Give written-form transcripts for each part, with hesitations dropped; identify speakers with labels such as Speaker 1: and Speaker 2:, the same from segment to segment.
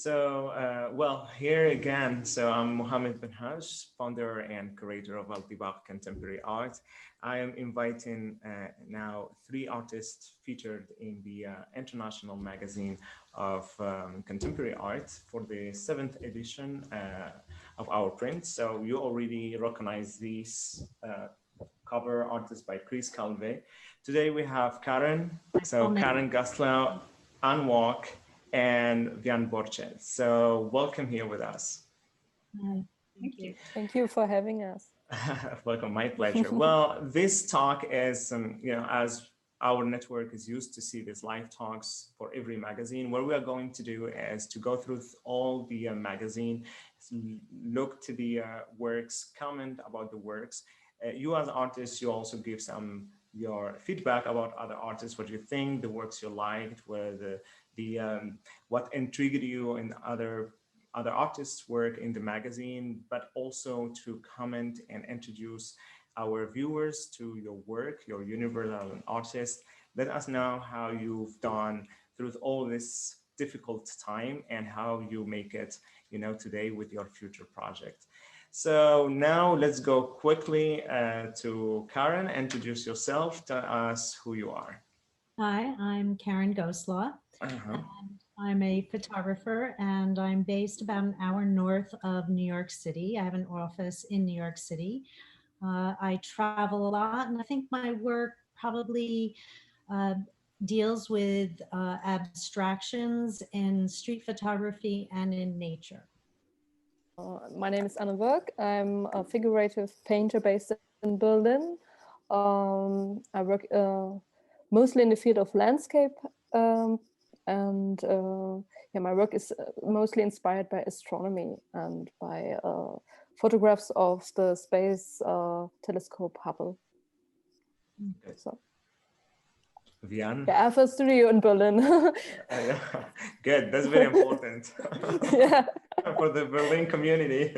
Speaker 1: Well, here again, so I'm Mohammed bin Haj, founder and curator of Al-Tiba9 Contemporary Art. I am inviting now 3 artists featured in the International Magazine of Contemporary Art for the 7th edition of our print. So you already recognize these cover artists by Chris Calvet. Today we have Karen, Karen Ghostlaw, Anne Walk, and Vian Borchet. So welcome here with us.
Speaker 2: Hi. Thank you.
Speaker 3: Thank you for having us.
Speaker 1: Welcome, my pleasure. Well, this talk is, as our network is used to see these live talks for every magazine, what we are going to do is to go through all the magazine, look to the works, comment about the works. You as artists, you also give some your feedback about other artists, what you think, the works you liked, where what intrigued you in other artists' work in the magazine, but also to comment and introduce our viewers to your work, your universe as an artist. Let us know how you've done through all this difficult time and how you make it, today with your future project. So now let's go quickly to Karen. Introduce yourself, tell us who you are.
Speaker 2: Hi, I'm Karen Ghostlaw. And I'm a photographer, and I'm based about an hour north of New York City. I have an office in New York City. I travel a lot, and I think my work probably deals with abstractions in street photography and in nature.
Speaker 3: My name is Anne Walk. I'm a figurative painter based in Berlin. I work mostly in the field of landscape, and my work is mostly inspired by astronomy and by photographs of the space telescope Hubble.
Speaker 1: Okay.
Speaker 3: So.
Speaker 1: Vian?
Speaker 3: Yeah, I have a studio in Berlin.
Speaker 1: Yeah. Good, that's very important.
Speaker 3: Yeah.
Speaker 1: For the Berlin community.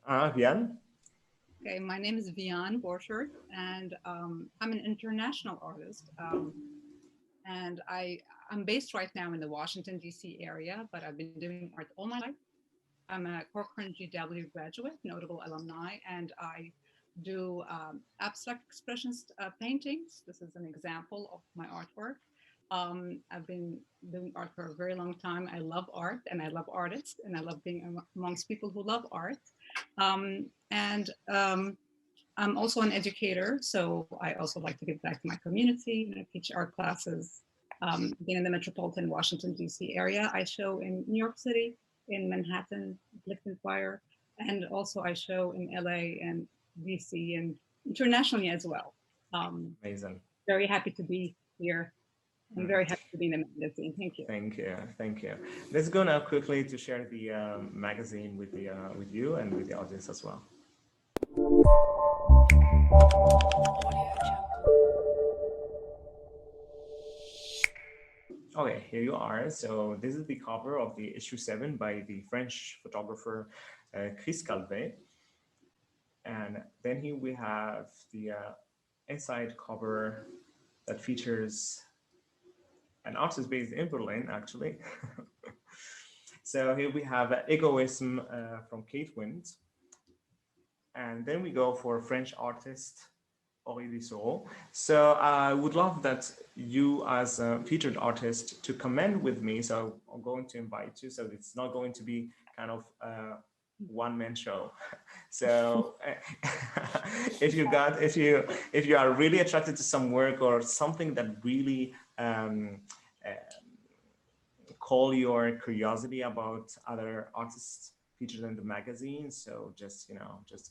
Speaker 1: Vian?
Speaker 4: Okay, my name is Vian Borchet, and I'm an international artist. And I'm based right now in the Washington, D.C. area, but I've been doing art all my life. I'm a Corcoran GW graduate, notable alumni, and I do abstract expressionist paintings. This is an example of my artwork. I've been doing art for a very long time. I love art and I love artists and I love being amongst people who love art. I'm also an educator, so I also like to give back to my community. I teach art classes being in the metropolitan Washington, D.C. area. I show in New York City, in Manhattan, Lichtenstein, and also I show in LA and DC and internationally as well.
Speaker 1: Amazing.
Speaker 4: Very happy to be here. I'm very happy to be in the magazine. Thank you.
Speaker 1: Thank you. Thank you. Let's go now quickly to share the magazine with you and with the audience as well. Okay, here you are. So this is the cover of the issue 7 by the French photographer Chris Calvet. And then here we have the inside cover that features an artist based in Berlin, actually. So here we have Egoism from Qianwen. And then we go for a French artist, Aurélie. So I would love that you as a featured artist to comment with me. So I'm going to invite you. So it's not going to be kind of one-man show. So if you are really attracted to some work or something that really call your curiosity about other artists featured in the magazine, so just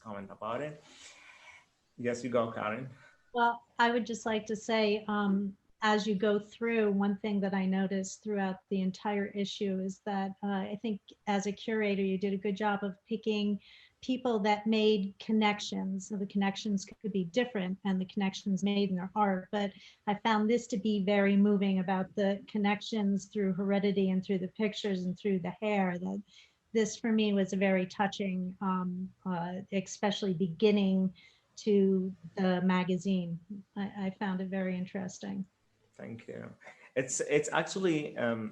Speaker 1: comment about it. Yes, you go, Karen.
Speaker 2: Well, I would just like to say, as you go through, one thing that I noticed throughout the entire issue is that I think as a curator, you did a good job of picking people that made connections. So the connections could be different and the connections made in their art, but I found this to be very moving about the connections through heredity and through the pictures and through the hair. That this for me was a very touching, especially beginning to the magazine. I found it very interesting.
Speaker 1: Thank you. It's actually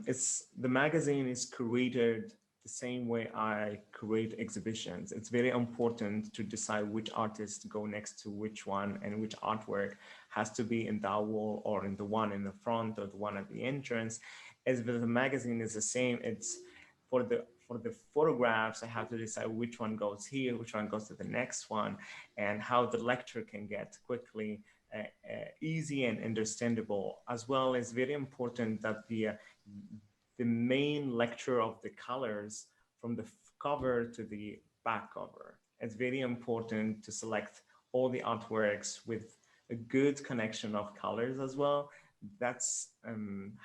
Speaker 1: it's the magazine is created the same way I create exhibitions. It's very important to decide which artists go next to which one, and which artwork has to be in that wall or in the one in the front or the one at the entrance. As with the magazine is the same. It's for the photographs, I have to decide which one goes here, which one goes to the next one, and how the lecture can get quickly easy and understandable. As well, it's very important that the main lecture of the colors from the cover to the back cover. It's very important to select all the artworks with a good connection of colors as well. That's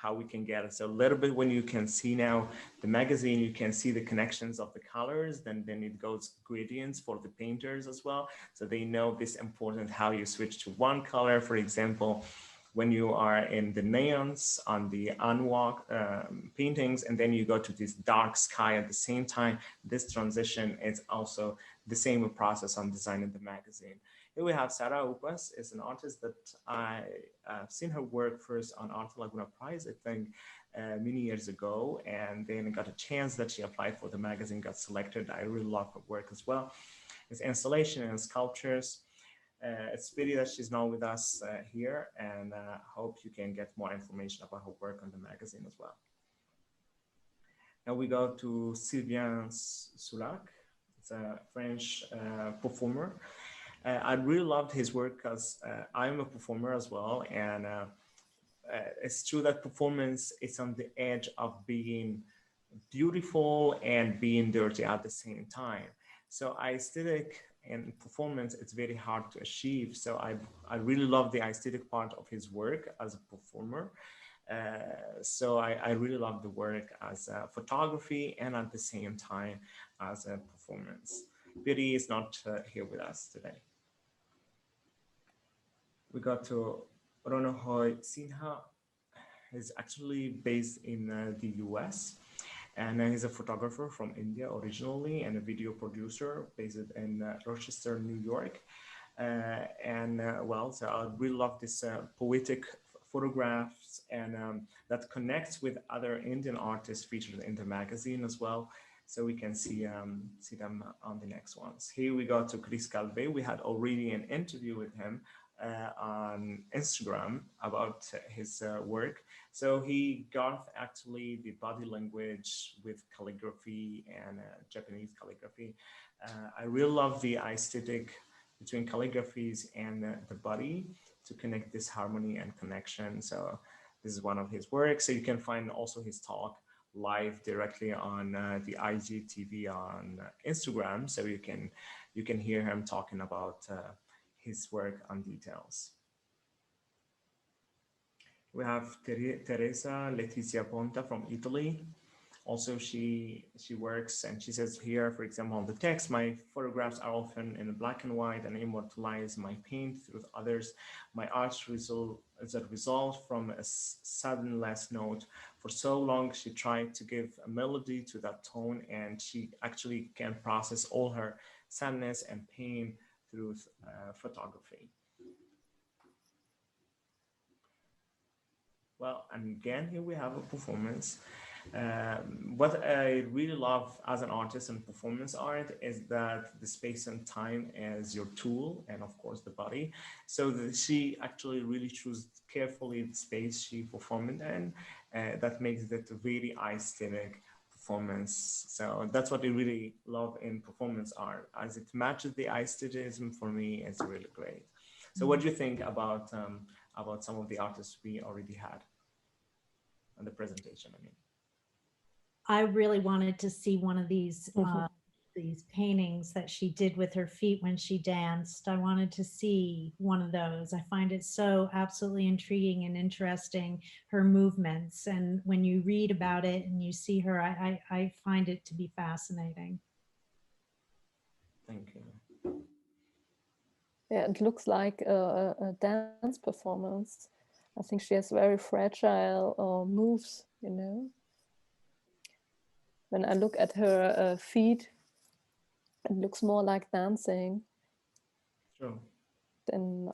Speaker 1: how we can get it. So a little bit when you can see now the magazine, you can see the connections of the colors, then it goes gradients for the painters as well. So they know this important how you switch to one color, for example, when you are in the neons on the unwalk paintings, and then you go to this dark sky at the same time. This transition is also the same process on designing the magazine. Here we have Sara Hupas, is an artist that I've seen her work first on Art Laguna Prize, I think many years ago, and then got a chance that she applied for the magazine, got selected. I really love her work as well. It's installation and sculptures. It's pity that she's not with us here, and hope you can get more information about her work on the magazine as well. Now we go to Sylvians Sulak. It's a French performer. I really loved his work because I'm a performer as well, and it's true that performance is on the edge of being beautiful and being dirty at the same time. So aesthetic and performance, it's very hard to achieve. So I really love the aesthetic part of his work as a performer. So I really love the work as a photography and at the same time as a performance. Piri is not here with us today. We got to Ronojoy Sinha. He's actually based in the US, and he's a photographer from India originally and a video producer based in Rochester, New York. Well, so I really love this poetic photographs and that connects with other Indian artists featured in the magazine as well. So we can see them on the next ones. Here we go to Chris Calvet. We had already an interview with him on Instagram about his work. So he got actually the body language with calligraphy and Japanese calligraphy. I really love the aesthetic between calligraphies and the body to connect this harmony and connection. So this is one of his works. So you can find also his talk live directly on the IGTV on Instagram. So you can hear him talking about his work on details. We have Teresa Letizia Bontà from Italy. Also, she works, and she says here, for example, on the text, my photographs are often in black and white and immortalize my paint through others. My art is a result from a sudden last note. For so long, she tried to give a melody to that tone, and she actually can process all her sadness and pain through photography. Well, and again, here we have a performance. What I really love as an artist in performance art is that the space and time is your tool, and of course the body. So she actually really chose carefully the space she performed in. That makes it a very aesthetic performance. So that's what I really love in performance art, as it matches the aestheticism. For me, it's really great. So what do you think about some of the artists we already had on the presentation? I mean,
Speaker 2: I really wanted to see one of these paintings that she did with her feet when she danced. I wanted to see one of those. I find it so absolutely intriguing and interesting, her movements. And when you read about it and you see her, I find it to be fascinating.
Speaker 1: Thank you.
Speaker 3: Yeah, it looks like a dance performance. I think she has very fragile moves, you know. When I look at her feet, it looks more like dancing
Speaker 1: Sure.
Speaker 3: than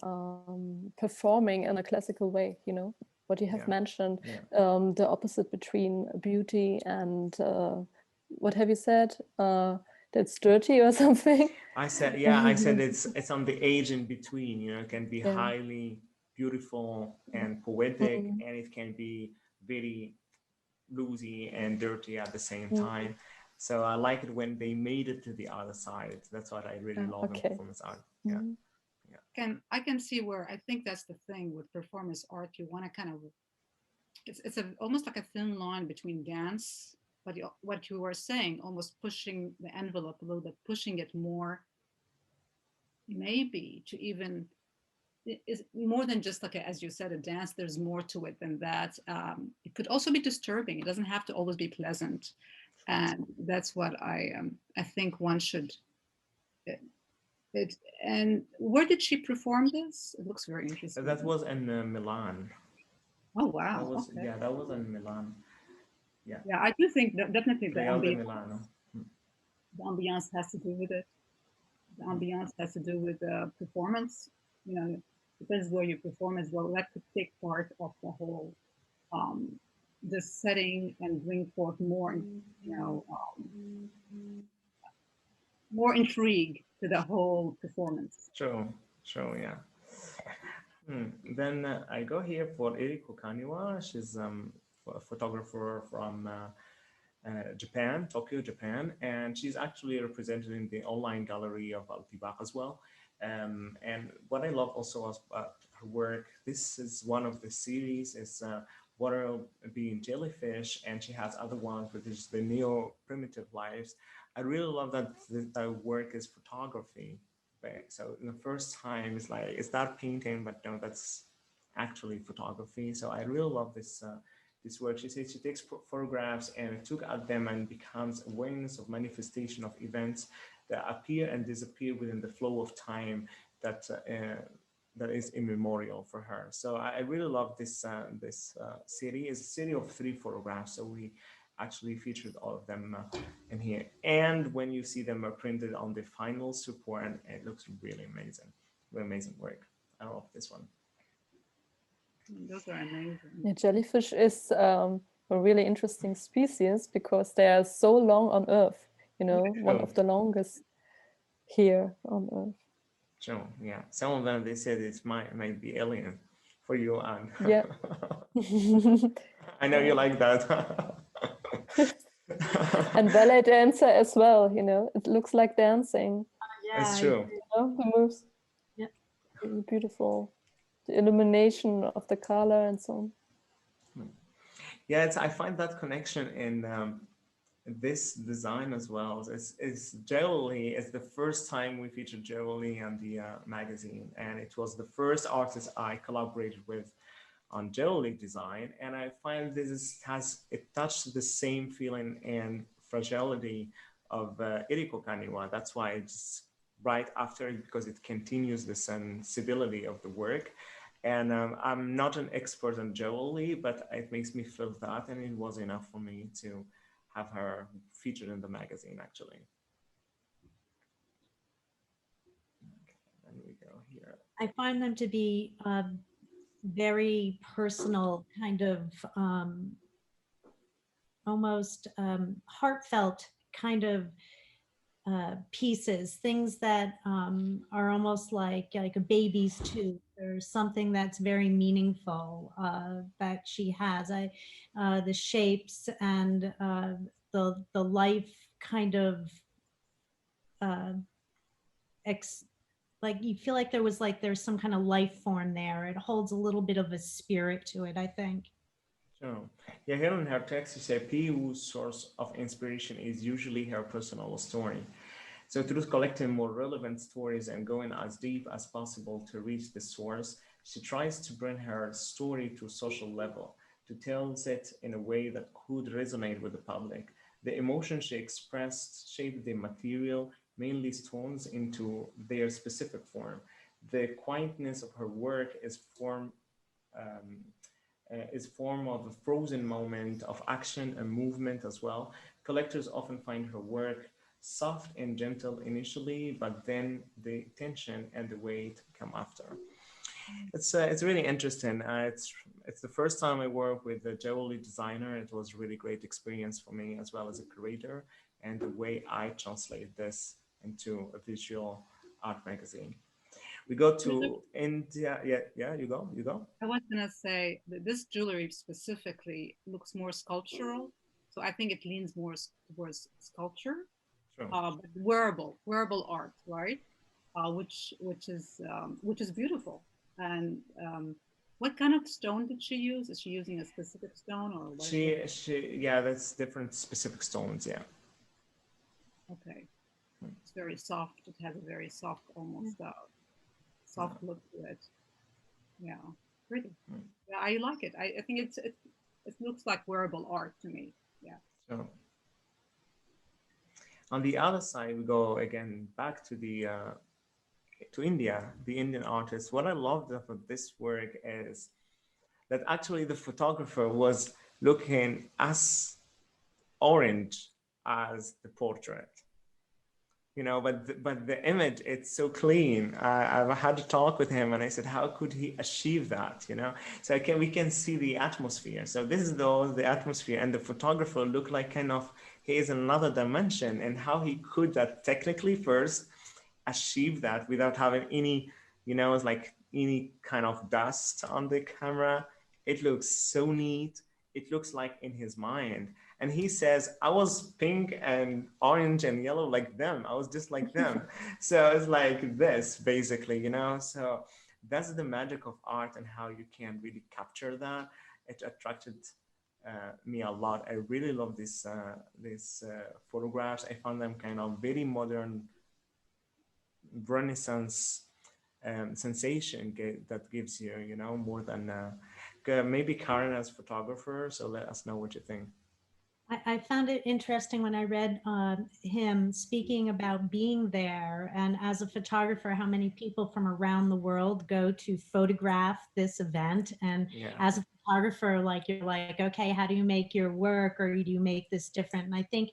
Speaker 3: performing in a classical way, you know. what you have mentioned,
Speaker 1: Yeah.
Speaker 3: the opposite between beauty and what have you said? That's dirty or something.
Speaker 1: I said, yeah, I said it's on the age in between. You know, it can be highly beautiful and poetic, and it can be very loosey and dirty at the same time. So I like it when they made it to the other side. That's what I really love in performance art. Yeah.
Speaker 4: I can see where I think that's the thing with performance art. You want to kind of, it's almost like a thin line between dance, but what you were saying, almost pushing the envelope a little bit, pushing it more, maybe to even, is more than just like as you said, a dance. There's more to it than that. It could also be disturbing. It doesn't have to always be pleasant, and that's what I think one should. And where did she perform this? It looks very interesting.
Speaker 1: That was in Milan.
Speaker 4: Oh wow!
Speaker 1: That was,
Speaker 4: okay.
Speaker 1: yeah, that was in Milan. Yeah.
Speaker 4: Yeah, I do think that definitely the ambiance has to do with it. The ambiance has to do with the performance. You know, depends where you perform as well. That could take part of the whole, the setting and bring forth more, you know, more intrigue to the whole performance.
Speaker 1: True, yeah. Then I go here for Eriko Kaniwa. She's a photographer from Japan, Tokyo, Japan, and she's actually represented in the online gallery of Al-Tiba9 as well. And what I love also about her work, this is one of the series, is Water Being Jellyfish, and she has other ones, which is the Neo-Primitive Lives. I really love that the work is photography. So the first time it's like, is that painting? But no, that's actually photography. So I really love this this work. She says she takes photographs and took at them and becomes awareness of manifestation of events that appear and disappear within the flow of time that that is immemorial for her. So I really love this series. It's a series of 3 photographs. So we actually featured all of them in here. And when you see them printed on the final support, it looks really amazing. Really amazing work. I love this one.
Speaker 4: Those are amazing.
Speaker 3: Yeah, jellyfish is a really interesting species because they are so long on Earth. You know, one of the longest here on Earth.
Speaker 1: Sure, yeah. Some of them, they said it might be alien for you, and
Speaker 3: yeah.
Speaker 1: I know you like that.
Speaker 3: And ballet dancer as well, you know, it looks like dancing.
Speaker 2: Yeah,
Speaker 1: it's true.
Speaker 3: You know, the moves.
Speaker 2: Yeah.
Speaker 3: Really beautiful. The illumination of the color and so on.
Speaker 1: Yeah, I find that connection in this design as well. It's Aurélie. It's the first time we featured Aurélie on the magazine, and it was the first artist I collaborated with on Aurélie design, and I find it touched the same feeling and fragility of Eriko Kaniwa. That's why it's right after it, because it continues the sensibility of the work. And I'm not an expert on Aurélie, but it makes me feel that, and it was enough for me to have her featured in the magazine, actually. Okay, then we go here.
Speaker 2: I find them to be very personal, kind of almost heartfelt kind of pieces, things that are almost like a baby's tooth or something that's very meaningful that she has. The shapes and the life kind of like you feel like there's some kind of life form there. It holds a little bit of a spirit to it, I think.
Speaker 1: Sure. Yeah, here in her text, you say P.U.'s source of inspiration is usually her personal story. So through collecting more relevant stories and going as deep as possible to reach the source, she tries to bring her story to a social level, to tell it in a way that could resonate with the public. The emotion she expressed shaped the material, mainly stones, into their specific form. The quietness of her work is form of a frozen moment of action and movement as well. Collectors often find her work soft and gentle initially, but then the tension and the weight come after. It's really interesting. it's the first time I work with a jewelry designer. It was really great experience for me as well as a curator, and the way I translate this into a visual art magazine. We go to India. Yeah, you go.
Speaker 4: I was gonna say that this jewelry specifically looks more sculptural, so I think it leans more towards sculpture,
Speaker 1: Sure.
Speaker 4: but wearable art, right? Which is beautiful. And what kind of stone did she use? Is she using a specific stone or what?
Speaker 1: Yeah, that's different specific stones. Yeah.
Speaker 4: Okay, it's very soft. It has a very soft, almost soft look to it. Yeah, pretty. Yeah, I like it. I think it looks like wearable art to me. Yeah.
Speaker 1: So on the other side, we go again back to the to India, the Indian artist. What I loved about this work is that actually the photographer was looking as orange as the portrait. You know, but the image, it's so clean. I had to talk with him and I said, how could he achieve that? You know, so we can see the atmosphere. So this is the atmosphere, and the photographer looked like kind of, he is another dimension, and how he could that technically first achieve that without having any, you know, it's like any kind of dust on the camera. It looks so neat. It looks like in his mind. And he says, I was pink and orange and yellow like them. I was just like them. So it's like this, basically, you know? So that's the magic of art and how you can really capture that. It attracted me a lot. I really love these photographs. I found them kind of very modern, Renaissance sensation that gives you, you know, more than maybe Karen as photographer. So let us know what you think.
Speaker 2: I found it interesting when I read him speaking about being there, and as a photographer, how many people from around the world go to photograph this event. And as a photographer, like, you're like, okay, how do you make your work, or do you make this different? And I think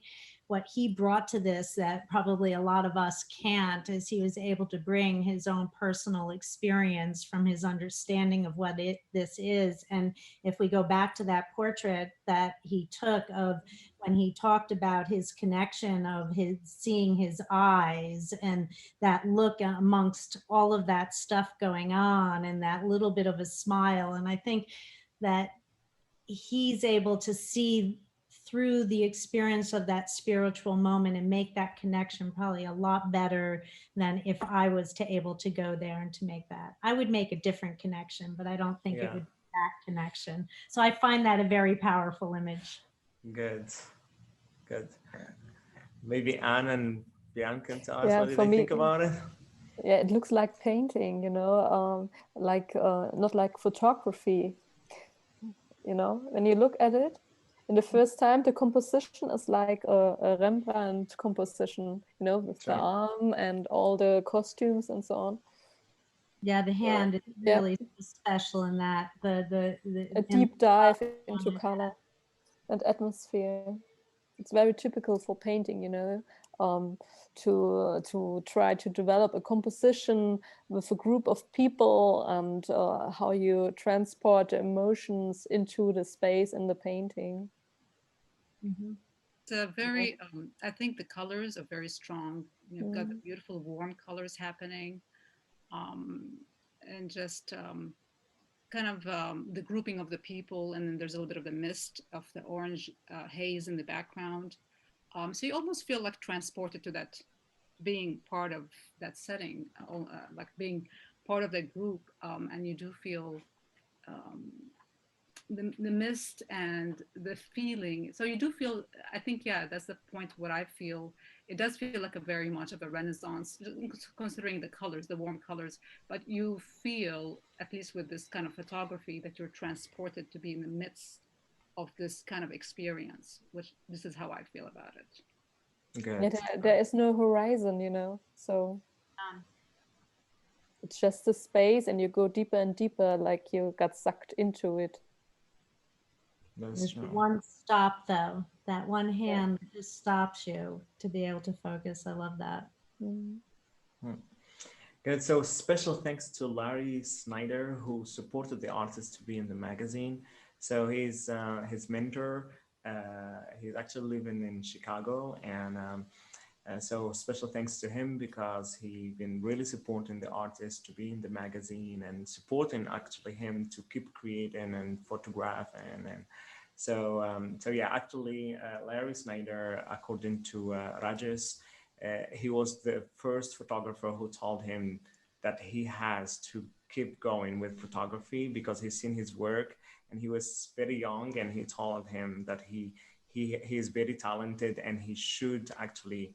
Speaker 2: what he brought to this that probably a lot of us can't is he was able to bring his own personal experience from his understanding of what this is. And if we go back to that portrait that he took of when he talked about his connection of his seeing his eyes and that look amongst all of that stuff going on and that little bit of a smile. And I think that he's able to see through the experience of that spiritual moment and make that connection probably a lot better than if I was to able to go there and to make that. I would make a different connection, but I don't think it would be that connection. So I find that a very powerful image.
Speaker 1: Good. Maybe Anne and Bianca can tell us what do they think about it?
Speaker 3: Yeah, it looks like painting, you know, not like photography. You know, when you look at it, in the first time, the composition is like a Rembrandt composition, you know, with the arm and all the costumes and so on.
Speaker 2: Yeah, the hand is really special in that.
Speaker 3: A deep dive into color and atmosphere. It's very typical for painting, you know, to try to develop a composition with a group of people and how you transport the emotions into the space in the painting.
Speaker 2: Mm-hmm.
Speaker 4: It's a very, I think the colors are very strong. You've got the beautiful warm colors happening, and just kind of the grouping of the people, and then there's a little bit of the mist of the orange haze in the background. So you almost feel like transported to that, being part of that setting, like being part of that group, and you do feel the mist and the feeling. So you do feel, I think, yeah, that's the point. What I feel, it does feel like a very much of a Renaissance, considering the colors, the warm colors, but you feel, at least with this kind of photography, that you're transported to be in the midst of this kind of experience, which this is how I feel about it.
Speaker 3: Yeah, there is no horizon, you know, so it's just a space and you go deeper and deeper, like you got sucked into it.
Speaker 2: There's one stop though, that one hand just stops you to be able to focus. I love that.
Speaker 1: Good. So special thanks to Larry Snyder, who supported the artist to be in the magazine. So he's his mentor. He's actually living in Chicago, and so special thanks to him because he been really supporting the artist to be in the magazine and supporting actually him to keep creating and photograph and so yeah, actually Larry Snyder, according to Rajesh, he was the first photographer who told him that he has to keep going with photography because he's seen his work and he was very young, and he told him that he is very talented and he should actually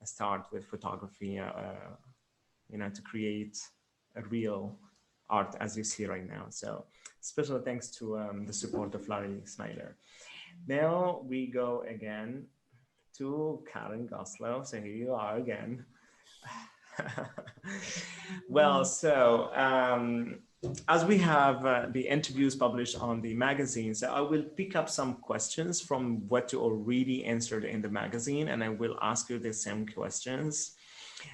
Speaker 1: start with photography, to create a real art as you see right now. So special thanks to the support of Larry Snyder. Now we go again to Karen Ghostlaw. So here you are again. Well, so as we have the interviews published on the magazine, so I will pick up some questions from what you already answered in the magazine, and I will ask you the same questions,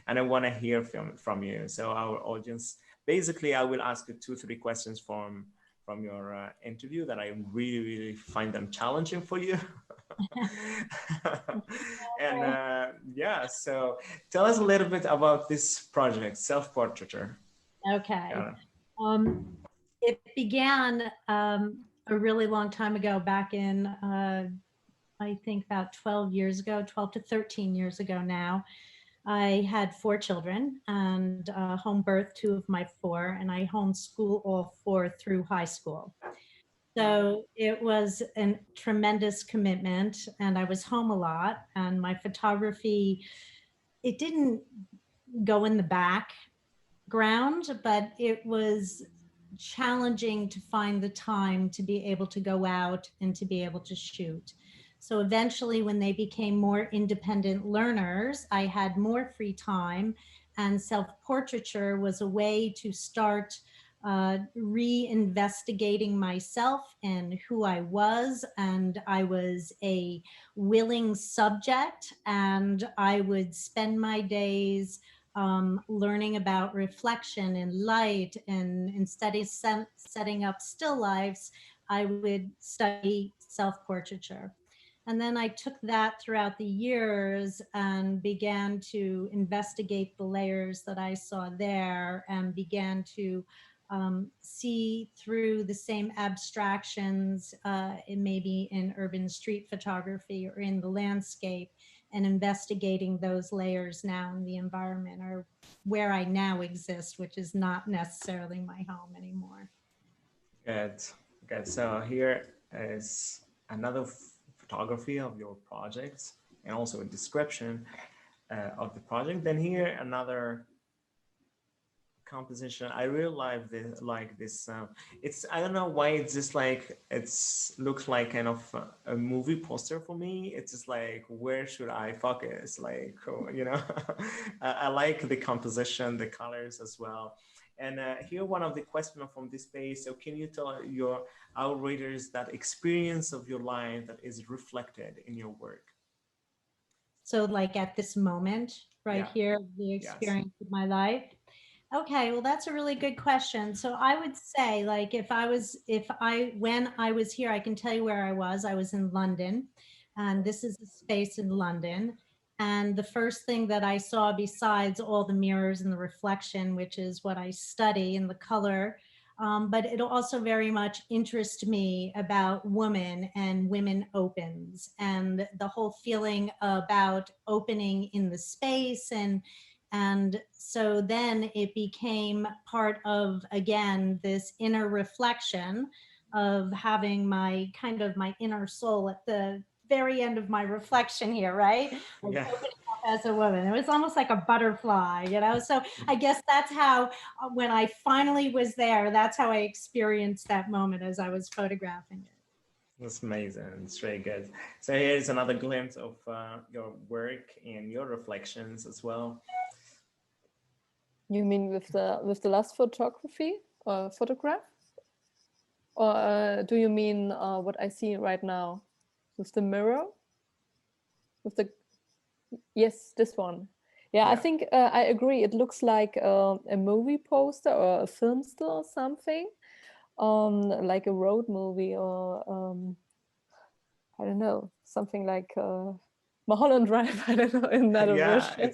Speaker 1: and I want to hear from you. So our audience, basically, I will ask you 2-3 questions from your interview that I really find them challenging for you. And yeah, so tell us a little bit about this project, self-portraiture.
Speaker 2: Okay. It began a really long time ago, back in, I think about 12 years ago, 12 to 13 years ago now. I had 4 children and home birthed 2 of my 4, and I homeschool all 4 through high school. So it was a tremendous commitment, and I was home a lot, and my photography, it didn't go in the background, but it was challenging to find the time to be able to go out and to be able to shoot. So eventually, when they became more independent learners, I had more free time, and self-portraiture was a way to start reinvestigating myself and who I was. And I was a willing subject, and I would spend my days learning about reflection and light, and instead of setting up still lifes, I would study self-portraiture. And then I took that throughout the years and began to investigate the layers that I saw there, and began to see through the same abstractions, maybe in urban street photography or in the landscape, and investigating those layers now in the environment, or where I now exist, which is not necessarily my home anymore.
Speaker 1: Good. So here is another photography of your projects and also a description of the project. Then here another composition. I really like this. It's, I don't know why, it's just like, it's looks like kind of a movie poster for me. It's just like, where should I focus? Like, I like the composition, the colors as well. And here one of the questions from this page. So can you tell our readers that experience of your life that is reflected in your work?
Speaker 2: So like at this moment right here, the experience of my life. Okay, well, that's a really good question. So I would say, like, when I was here, I can tell you where I was. I was in London, and this is a space in London. And the first thing that I saw, besides all the mirrors and the reflection, which is what I study, and the color, but it also very much interests me about woman and women opens, and the whole feeling about opening in the space. And so then it became part of, again, this inner reflection of having my inner soul at the very end of my reflection here, right?
Speaker 1: Yeah.
Speaker 2: As a woman, it was almost like a butterfly, So I guess that's how, when I finally was there, that's how I experienced that moment as I was photographing it.
Speaker 1: That's amazing. It's very good. So here's another glimpse of your work and your reflections as well.
Speaker 3: You mean with the last photography or photograph? Or do you mean what I see right now with the mirror? Yes, this one. Yeah, I
Speaker 1: Yeah.
Speaker 3: think I agree. It looks like a movie poster or a film still or something, like a road movie or I don't know, something like Mulholland Drive. I don't know, in that
Speaker 1: Yeah,
Speaker 3: version.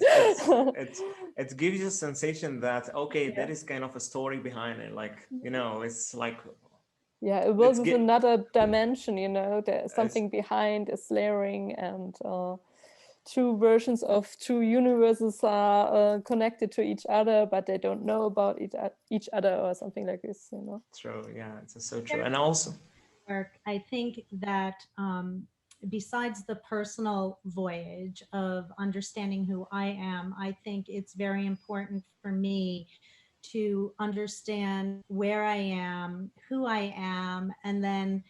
Speaker 1: it gives you a sensation that okay,
Speaker 3: Yeah.
Speaker 1: there is kind of a story behind it. Like, you know, it's like
Speaker 3: Yeah, a world
Speaker 1: let's
Speaker 3: with
Speaker 1: get
Speaker 3: another dimension, you know, there's
Speaker 1: it's,
Speaker 3: something behind, is layering, and two versions of two universes are connected to each other, but they don't know about each other or something like this, you know.
Speaker 1: true. Yeah, it's so true. And also,
Speaker 2: Work, I think that besides the personal voyage of understanding who I am, I think it's very important for me to understand where I am, who I am, and then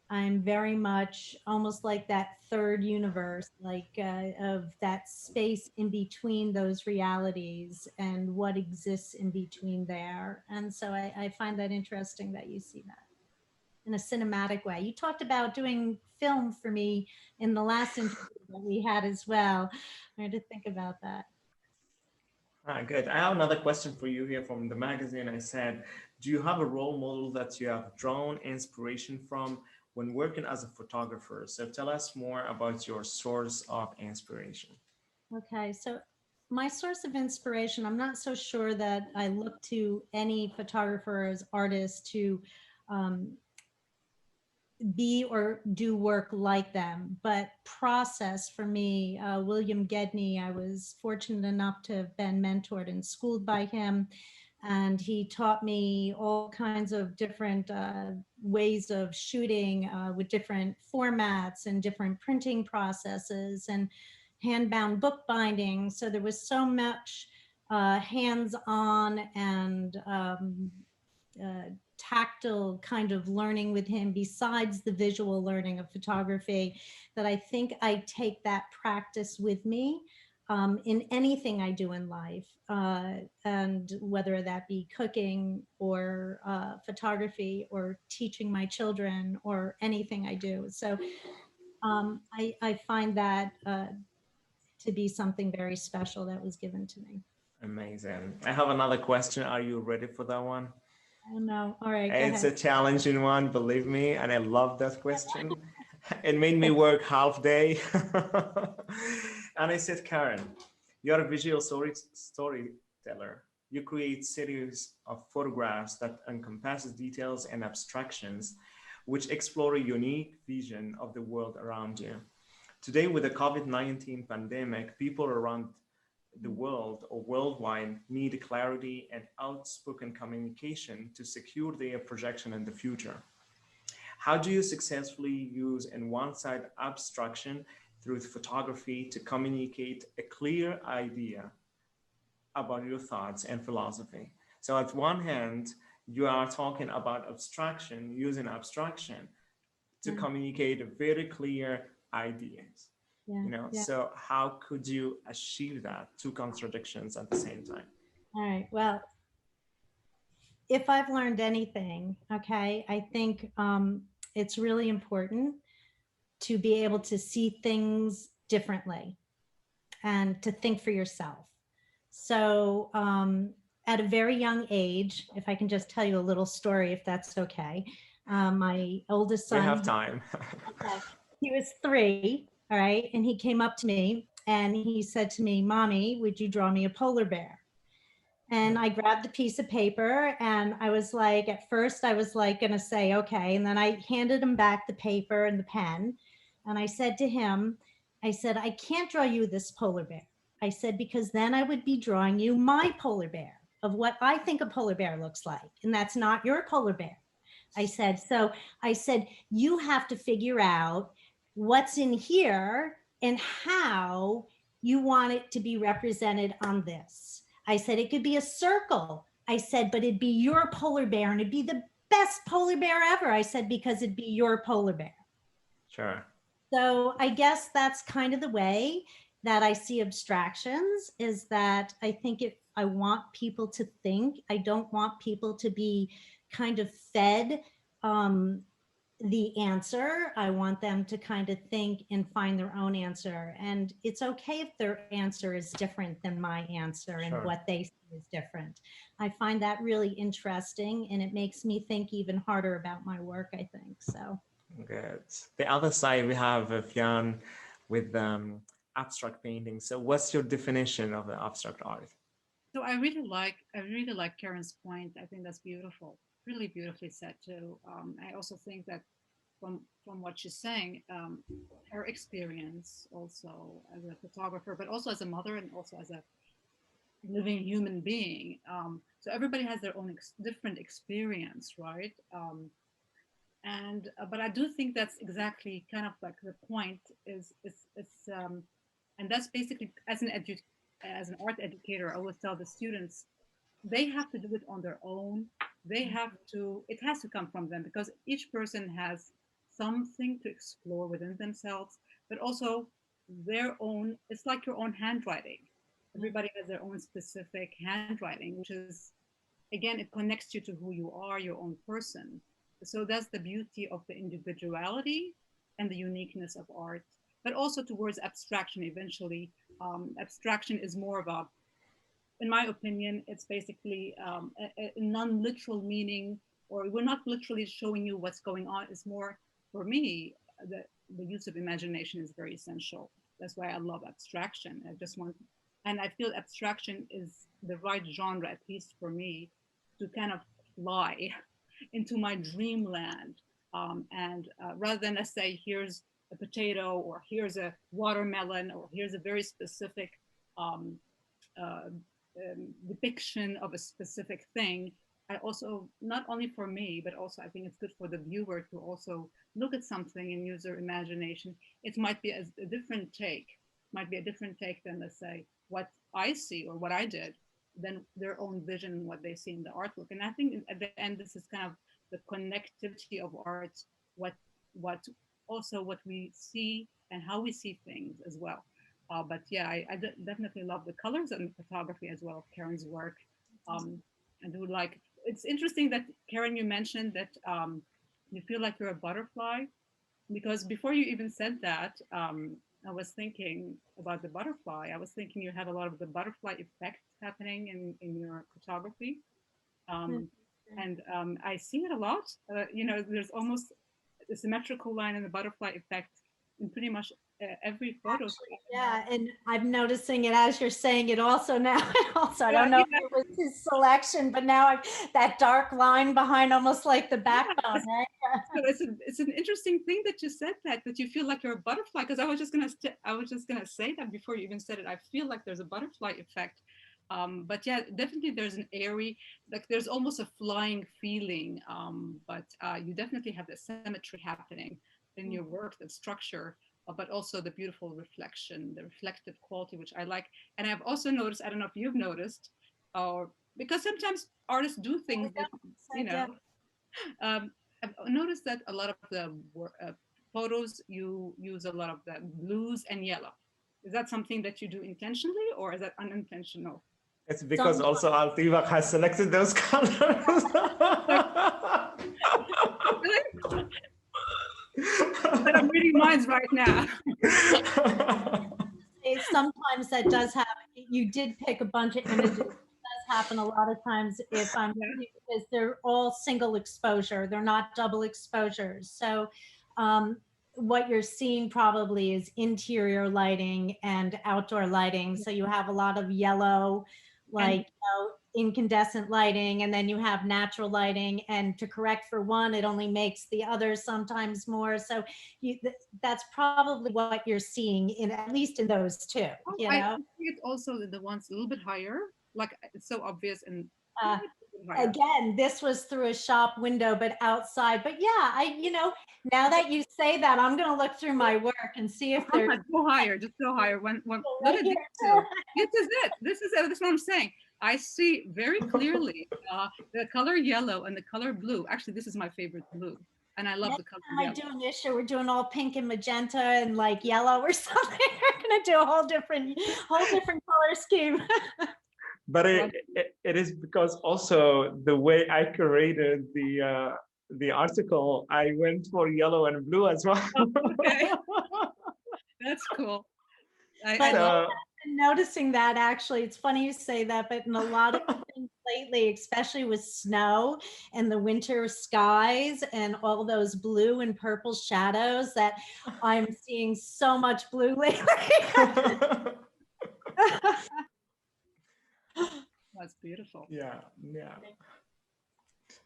Speaker 2: I'm very much almost like that third universe, like of that space in between those realities and what exists in between there. And so I find that interesting that you see that in a cinematic way. You talked about doing film for me in the last interview that we had as well. I had to think about that.
Speaker 1: good. I have another question for you here from the magazine. I said, do you have a role model that you have drawn inspiration from when working as a photographer? So tell us more about your source of inspiration.
Speaker 2: Okay, so my source of inspiration, I'm not so sure that I look to any photographer as artist to um, be or do work like them, but process for me, William Gedney, I was fortunate enough to have been mentored and schooled by him. And he taught me all kinds of different ways of shooting with different formats and different printing processes and hand-bound bookbinding. So there was so much hands-on and tactile kind of learning with him besides the visual learning of photography that I think I take that practice with me in anything I do in life, and whether that be cooking or photography or teaching my children or anything I do. So I find that to be something very special that was given to me.
Speaker 1: Amazing. I have another question. Are you ready for that one?
Speaker 2: Oh no. All right, go
Speaker 1: It's
Speaker 2: ahead.
Speaker 1: a challenging one, believe me, and I love that question. It made me work half day. And I said, Karen, you're a visual storyteller. You create series of photographs that encompasses details and abstractions, which explore a unique vision of the world around you. Today, with the COVID-19 pandemic, people around the world or worldwide need clarity and outspoken communication to secure their projection in the future. How do you successfully use in one side abstraction through photography to communicate a clear idea about your thoughts and philosophy? So at one hand, you are talking about abstraction, using abstraction to communicate very clear ideas. You know,
Speaker 2: Yeah.
Speaker 1: so how could you achieve that, two contradictions at the same time?
Speaker 2: All right. Well, if I've learned anything, okay, I think it's really important to be able to see things differently and to think for yourself. So at a very young age, if I can just tell you a little story, if that's okay, my oldest son,
Speaker 1: We have time.
Speaker 2: okay, he was 3, all right, and he came up to me and he said to me, "Mommy, would you draw me a polar bear?" And I grabbed the piece of paper and I was like, at first I was like going to say, okay. And then I handed him back the paper and the pen. And I said to him, I said, "I can't draw you this polar bear." I said, "because then I would be drawing you my polar bear of what I think a polar bear looks like. And that's not your polar bear." I said, "So I said, you have to figure out what's in here and how you want it to be represented on this." I said, "It could be a circle." I said, "but it'd be your polar bear and it'd be the best polar bear ever." I said, "because it'd be your polar bear."
Speaker 1: Sure.
Speaker 2: So I guess that's kind of the way that I see abstractions, is that I think I want people to think. I don't want people to be kind of fed the answer. I want them to kind of think and find their own answer. And it's okay if their answer is different than my answer and
Speaker 1: Sure.
Speaker 2: what they see is different. I find that really interesting, and it makes me think even harder about my work, I think. So
Speaker 1: good. The other side, we have Fian with abstract painting. So what's your definition of the abstract art?
Speaker 4: So I really like Karen's point. I think that's beautiful, really beautifully said too. I also think that from what she's saying, her experience also as a photographer, but also as a mother and also as a living human being. So everybody has their own different experience, right? But I do think that's exactly kind of like the point is and that's basically as an art educator, I always tell the students they have to do it on their own. It has to come from them because each person has something to explore within themselves, but also their own, it's like your own handwriting. Everybody has their own specific handwriting, which is, again, it connects you to who you are, your own person. So that's the beauty of the individuality and the uniqueness of art, but also towards abstraction eventually. Abstraction is more of a, in my opinion, it's basically a non-literal meaning, or we're not literally showing you what's going on. It's more, for me, the use of imagination is very essential. That's why I love abstraction. And I feel abstraction is the right genre, at least for me, to kind of fly into my dreamland. And rather than let's say, here's a potato, or here's a watermelon, or here's a very specific depiction of a specific thing, I also, not only for me, but also I think it's good for the viewer to also look at something and use their imagination. It might be a different take, than, let's say, what I see or what I did, than their own vision, what they see in the artwork. And I think at the end, this is kind of the connectivity of art, what we see and how we see things as well. But yeah, I definitely love the colors and the photography as well of Karen's work. And do like, it's interesting that Karen, you mentioned that you feel like you're a butterfly, because before you even said that, I was thinking about the butterfly. I was thinking you have a lot of the butterfly effect happening in your photography. And I see it a lot. There's almost a symmetrical line in the butterfly effect in pretty much every photo.
Speaker 2: Actually, yeah, and I'm noticing it as you're saying it also now. I don't know if it was his selection, but now that dark line behind, almost like the backbone, right?
Speaker 4: So it's an interesting thing that you said that you feel like you're a butterfly, because I was just gonna say that before you even said it. I feel like there's a butterfly effect. But yeah, definitely there's an airy, like there's almost a flying feeling, but you definitely have the symmetry happening in your work, the structure, but also the beautiful reflection, the reflective quality, which I like. And I've also noticed, I don't know if you've noticed, or because sometimes artists do things that, I've noticed that a lot of the photos, you use a lot of the blues and yellow. Is that something that you do intentionally, or is that unintentional?
Speaker 1: It's because also Al-Tiba9 has selected those colors.
Speaker 4: I'm reading minds right now.
Speaker 2: Sometimes that does happen. You did pick a bunch of images. It does happen a lot of times if I'm because they're all single exposure. They're not double exposures. So what you're seeing probably is interior lighting and outdoor lighting. So you have a lot of yellow, like incandescent lighting, and then you have natural lighting, and to correct for one, it only makes the other sometimes more. So that's probably what you're seeing in, at least in those two.
Speaker 4: I think it's also the ones a little bit higher, like it's so obvious. And
Speaker 2: again, this was through a shop window, but outside. But yeah, now that you say that, I'm going to look through my work and see if there's
Speaker 4: go higher, just go higher. Look at this. This is it. This is what I'm saying. I see very clearly the color yellow and the color blue. Actually, this is my favorite blue, and I love the color yellow.
Speaker 2: I do an issue. We're doing all pink and magenta and like yellow or something. We're gonna do a whole different color scheme.
Speaker 1: But it is because also the way I curated the the article, I went for yellow and blue as well.
Speaker 4: Okay. That's cool. I
Speaker 2: But
Speaker 4: love
Speaker 2: noticing that, actually, it's funny you say that, but in a lot of things lately, especially with snow and the winter skies and all those blue and purple shadows, that I'm seeing so much blue lately.
Speaker 4: that's beautiful.
Speaker 1: Yeah, yeah.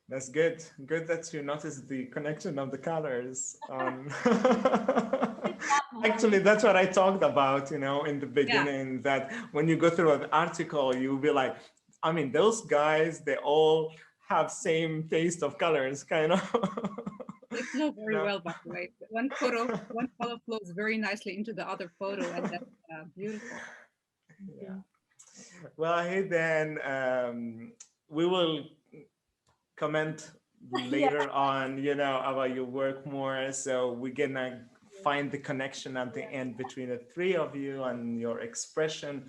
Speaker 1: That's good. Good that you noticed the connection of the colors. Actually, that's what I talked about, in the beginning, that when you go through an article, you'll be like, I mean, those guys, they all have same taste of colors, kind of.
Speaker 4: They flow very well, by the way. One color flows very nicely into the other photo, and that's beautiful.
Speaker 1: Yeah. Well, hey, then we will comment later on, about your work more. So we're gonna find the connection at the end between the three of you and your expression.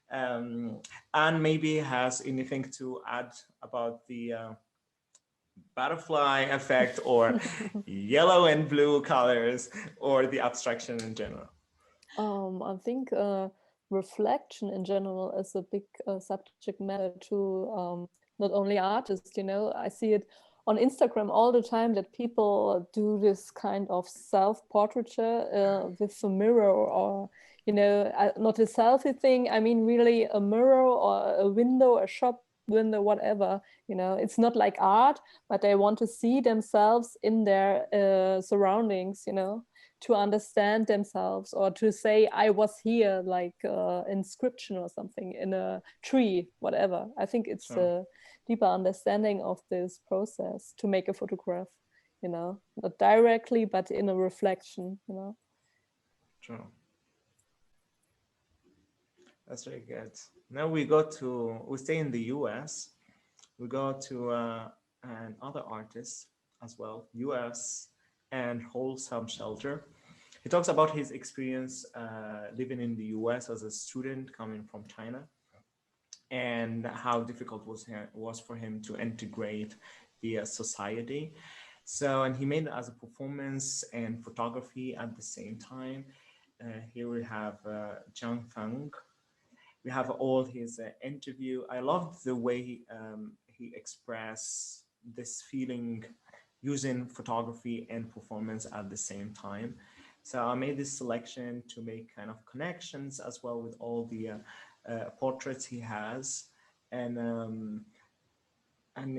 Speaker 1: And maybe has anything to add about the butterfly effect or yellow and blue colors or the abstraction in general?
Speaker 3: I think reflection in general is a big subject matter to not only artists. I see it on Instagram all the time that people do this kind of self-portraiture with a mirror, or not a selfie thing. I mean, really a mirror or a window, a shop window, whatever. It's not like art, but they want to see themselves in their surroundings, to understand themselves, or to say I was here, like inscription or something in a tree, whatever. I think it's a deeper understanding of this process to make a photograph, not directly, but in a reflection.
Speaker 1: True. That's very good. Now we stay in the US. We go to another artist as well, US and Wholesome Shelter. He talks about his experience living in the US as a student coming from China, and how difficult was for him to integrate the society. So, and he made it as a performance and photography at the same time. Here we have Jiang Feng. We have all his interview. I loved the way he expressed this feeling using photography and performance at the same time. So I made this selection to make kind of connections as well with all the portraits he has. And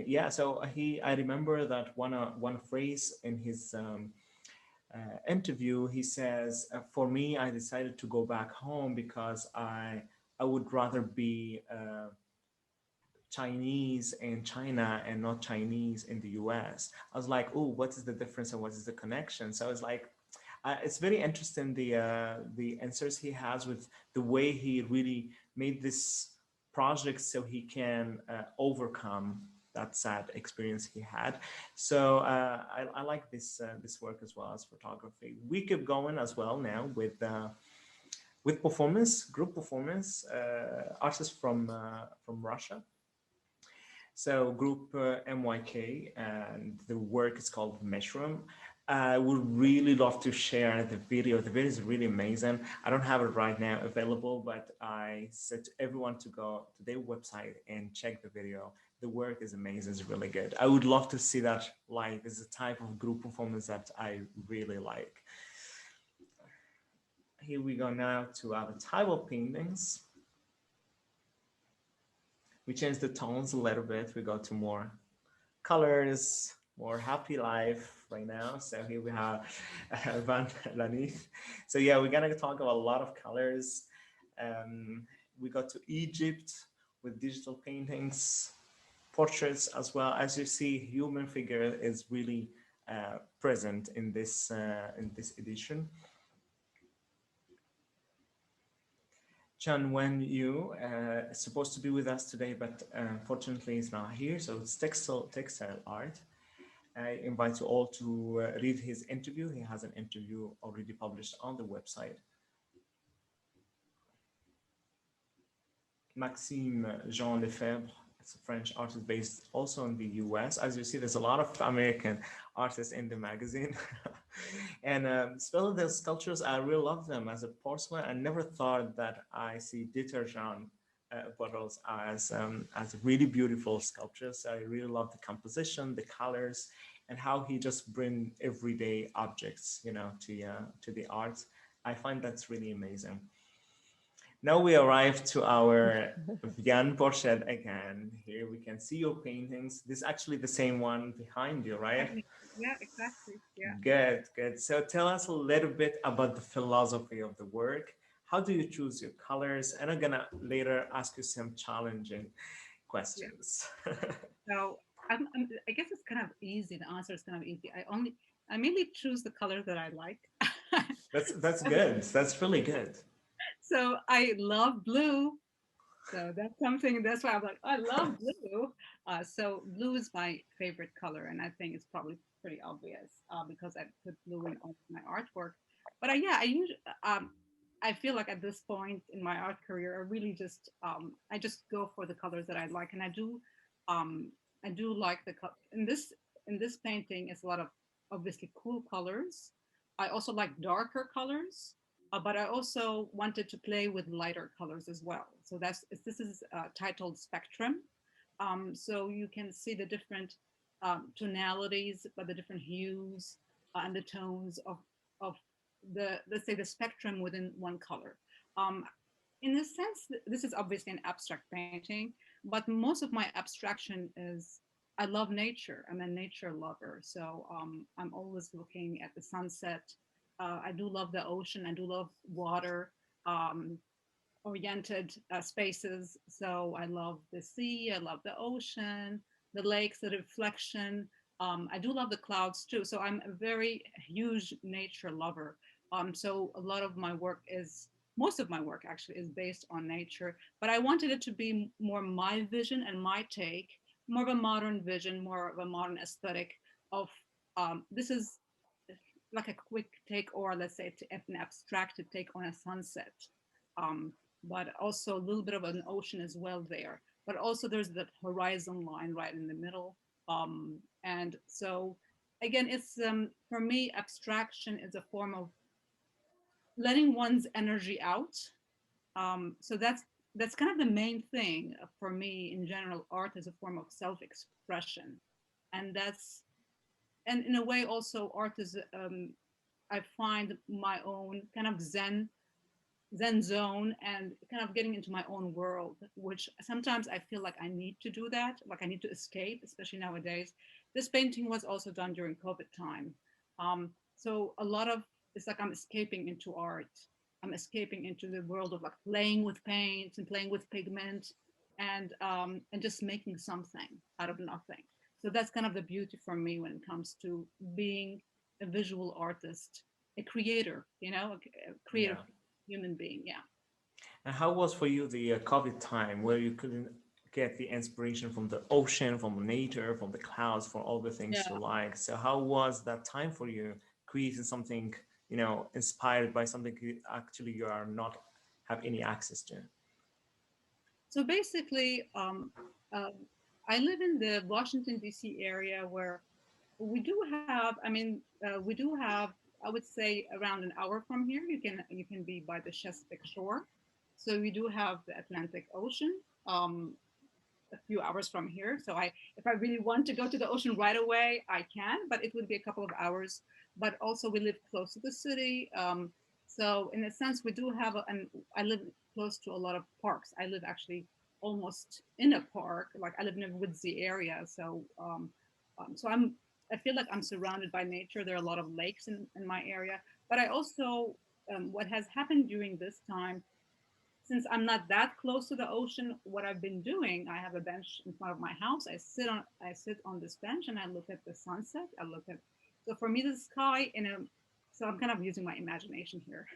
Speaker 1: yeah, so I remember that one phrase in his interview, he says, for me, I decided to go back home because I would rather be Chinese in China and not Chinese in the US. I was like, oh, what is the difference and what is the connection? So I was like, it's very interesting, the answers he has with the way he really made this project so he can overcome that sad experience he had. So I like this work as well as photography. We keep going as well now with performance, group performance, artists from Russia. So group MYK, and the work is called Mushroom. I would really love to share the video. The video is really amazing. I don't have it right now available, but I said to everyone to go to their website and check the video. The work is amazing. It's really good. I would love to see that live. It's a type of group performance that I really like. Here we go now to our type of paintings. We change the tones a little bit. We go to more colors, more happy life right now. So here we have Van Lanith. So yeah, we're gonna talk about a lot of colors. We go to Egypt with digital paintings, portraits as well. As you see, human figure is really present in this edition. Qianwen Yu is supposed to be with us today, but unfortunately is not here. So it's textile art. I invite you all to read his interview. He has an interview already published on the website. Maxime Jean Lefebvre It's a French artist based also in the US. As you see, there's a lot of American artists in the magazine. And still the sculptures, I really love them as a porcelain. I never thought that I see detergent bottles as really beautiful sculptures. I really love the composition, the colors, and how he just bring everyday objects, to the art. I find that's really amazing. Now we arrive to our Vian Porched again. Here we can see your paintings. This is actually the same one behind you, right?
Speaker 4: Yeah, exactly. Yeah.
Speaker 1: Good, good. So tell us a little bit about the philosophy of the work. How do you choose your colors? And I'm gonna later ask you some challenging
Speaker 4: Yeah.
Speaker 1: questions.
Speaker 4: So I guess it's kind of easy. The answer is kind of easy. I mainly choose the color that I like.
Speaker 1: That's good. That's really good.
Speaker 4: So I love blue. So that's something, that's why I'm like, I love blue. So blue is my favorite color. And I think it's probably pretty obvious because I put blue in all my artwork. But yeah, I feel like at this point in my art career, I just go for the colors that I like. And I do like in this painting, it's a lot of obviously cool colors. I also like darker colors. But I also wanted to play with lighter colors as well. So this is titled Spectrum. So you can see the different tonalities, but the different hues and the tones of let's say the spectrum within one color. In a sense, this is obviously an abstract painting, but most of my abstraction is I love nature. I'm a nature lover. So I'm always looking at the sunset. I do love the ocean. I do love water oriented spaces. So I love the sea. I love the ocean, the lakes, the reflection. I do love the clouds too. So I'm a very huge nature lover. So a lot of my work most of my work actually is based on nature, but I wanted it to be more my vision and my take, more of a modern vision, more of a modern aesthetic of this is like a quick take, or let's say an abstracted take on a sunset, but also a little bit of an ocean as well there. But also there's the horizon line right in the middle. And so again, it's for me, abstraction is a form of letting one's energy out. So that's kind of the main thing for me in general. Art is a form of self-expression, and and in a way also art is I find my own kind of zen zone and kind of getting into my own world, which sometimes I feel like I need to do that, like I need to escape, especially nowadays. This painting was also done during COVID time. So a lot of it's like I'm escaping into art. I'm escaping into the world of like playing with paint and playing with pigment and just making something out of nothing. So that's kind of the beauty for me when it comes to being a visual artist, a creator, a creative human being. Yeah.
Speaker 1: And how was for you the COVID time where you couldn't get the inspiration from the ocean, from nature, from the clouds, for all the things you
Speaker 4: Yeah.
Speaker 1: like? So how was that time for you creating something, inspired by something actually you are not have any access to?
Speaker 4: So basically, I live in the Washington, D.C. area where we do have, we do have, I would say around an hour from here, you can be by the Chesapeake shore. So we do have the Atlantic Ocean a few hours from here. So if I really want to go to the ocean right away, I can, but it would be a couple of hours. But also we live close to the city. So in a sense, we do have, and I live close to a lot of parks. I live actually almost in a park, like I live in a woodsy area. So I feel like I'm surrounded by nature. There are a lot of lakes in my area, but I also, what has happened during this time, since I'm not that close to the ocean, what I've been doing, I have a bench in front of my house. I sit on this bench and I look at the sunset. So for me, the sky so I'm kind of using my imagination here.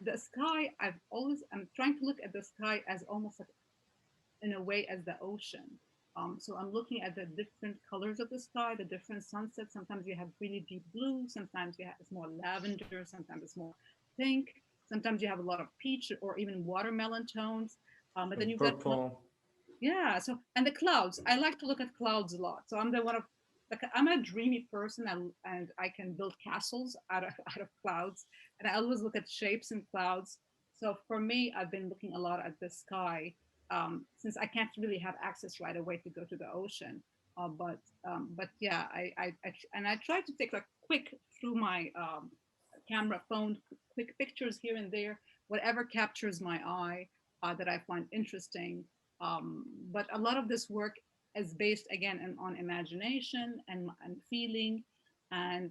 Speaker 4: The sky, I'm trying to look at the sky as almost like in a way as the ocean. So I'm looking at the different colors of the sky, the different sunsets. Sometimes you have really deep blue. Sometimes it's more lavender. Sometimes it's more pink. Sometimes you have a lot of peach or even watermelon tones. But then you've got
Speaker 1: Purple.
Speaker 4: Yeah. So, and the clouds, I like to look at clouds a lot. So I'm a dreamy person, and I can build castles out of clouds. And I always look at shapes in clouds. So for me, I've been looking a lot at the sky, since I can't really have access right away to go to the ocean. But yeah, I try to take like quick through my camera phone, quick pictures here and there, whatever captures my eye that I find interesting. But a lot of this work is based again on imagination and feeling. And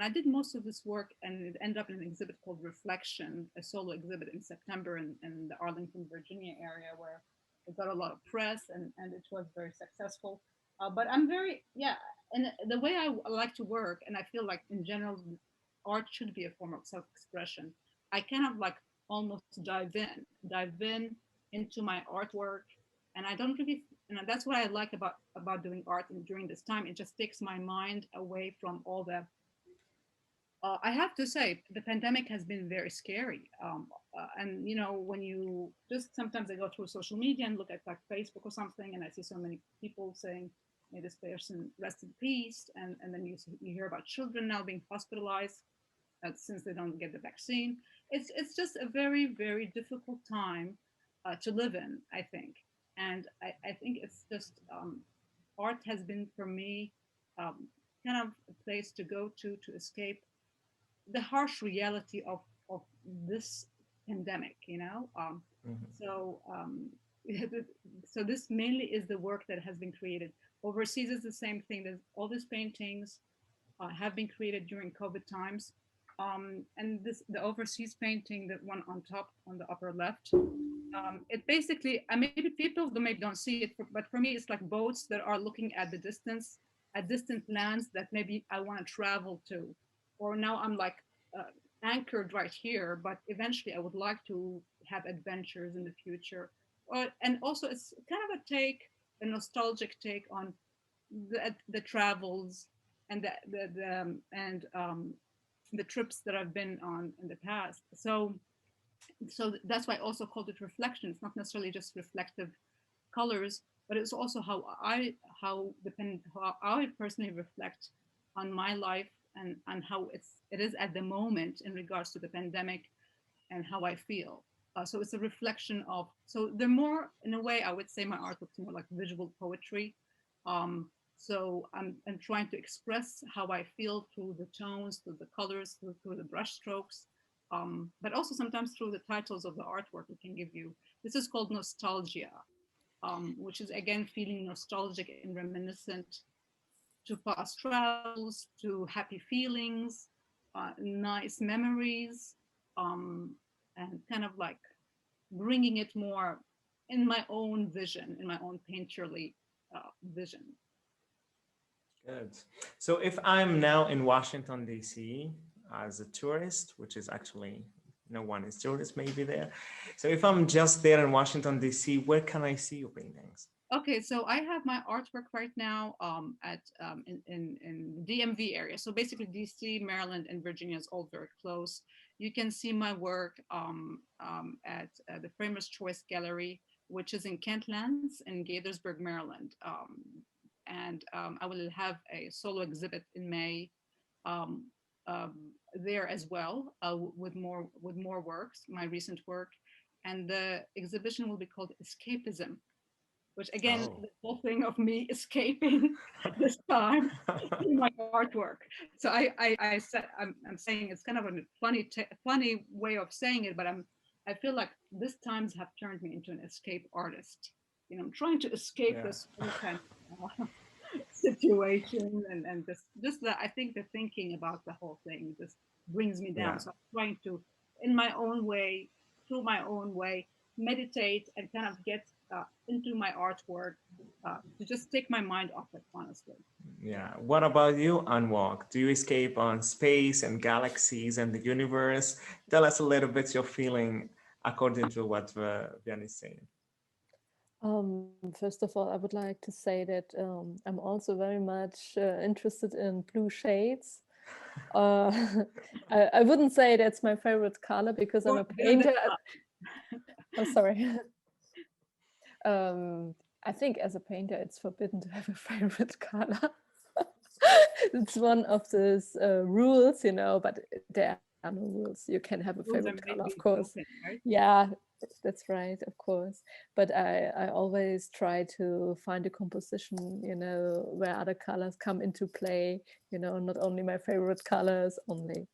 Speaker 4: I did most of this work, and it ended up in an exhibit called Reflection, a solo exhibit in September in the Arlington, Virginia area, where it got a lot of press, and it was very successful. But I'm very, yeah, and the way I like to work, and I feel like in general, art should be a form of self-expression. I kind of like almost dive in into my artwork, and I don't really, and that's what I like about doing art. And during this time, it just takes my mind away from all the I have to say, the pandemic has been very scary. And you know, when you just sometimes I go through social media and look at like Facebook or something, and I see so many people saying, "May this person rest in peace," and then you hear about children now being hospitalized since they don't get the vaccine. It's just a very difficult time to live in, I think. And I think it's just art has been for me kind of a place to go to escape the harsh reality of this pandemic, you know. So so this mainly is the work that has been created overseas. Is the same thing. There's all these paintings have been created during COVID times. And the overseas painting, the one on top on the upper left, it basically, maybe people maybe don't see it, but for me, it's like boats that are looking at the distance, at distant lands that maybe I want to travel to, or now I'm like anchored right here, but eventually I would like to have adventures in the future. And also, it's kind of a nostalgic take on the travels and the trips that I've been on in the past. So that's why I also called it reflection. It's not necessarily just reflective colors, but it's also how I personally reflect on my life and how it is at the moment in regards to the pandemic and how I feel. So it's a reflection of, so they're more, in a way, I would say my art looks more like visual poetry. So I'm trying to express how I feel through the tones, through the colors, through the brush strokes, but also sometimes through the titles of the artwork it can give you. This is called nostalgia, which is again feeling nostalgic and reminiscent to past travels, to happy feelings, nice memories, and kind of like bringing it more in my own vision, in my own painterly vision.
Speaker 1: Good. So if I'm now in Washington, D.C. as a tourist, which is actually, no one is tourist maybe there. So if I'm just there in Washington, D.C., where can I see your paintings?
Speaker 4: Okay, so I have my artwork right now in DMV area. So basically DC, Maryland, and Virginia is all very close. You can see my work at the Framers Choice Gallery, which is in Kentlands in Gaithersburg, Maryland. And I will have a solo exhibit in May there as well with more works, my recent work. And the exhibition will be called Escapism, which again, the whole thing of me escaping this time in my artwork. So I said, I'm saying it's kind of a funny way of saying it, but I feel like these times have turned me into an escape artist. You know, I'm trying to escape this kind of situation, and just that I think the thinking about the whole thing just brings me down. So I'm trying to, in my own way, through my own way, meditate and kind of get into my artwork to just take my mind off it, honestly.
Speaker 1: Yeah. What about you, Anwar? Do you escape on space and galaxies and the universe? Tell us a little bit your feeling according to what Vian is saying.
Speaker 3: First of all, I would like to say that I'm also very much interested in blue shades. I wouldn't say that's my favorite color because I'm a painter. I'm sorry. I think as a painter, it's forbidden to have a favorite color. It's one of those rules, you know, but there are no rules. You can have a
Speaker 4: Rules are
Speaker 3: favorite
Speaker 4: made
Speaker 3: color,
Speaker 4: to
Speaker 3: of
Speaker 4: be
Speaker 3: course.
Speaker 4: broken, right?
Speaker 3: Yeah, that's right, of course. But I always try to find a composition, you know, where other colors come into play, you know, not only my favorite colors, only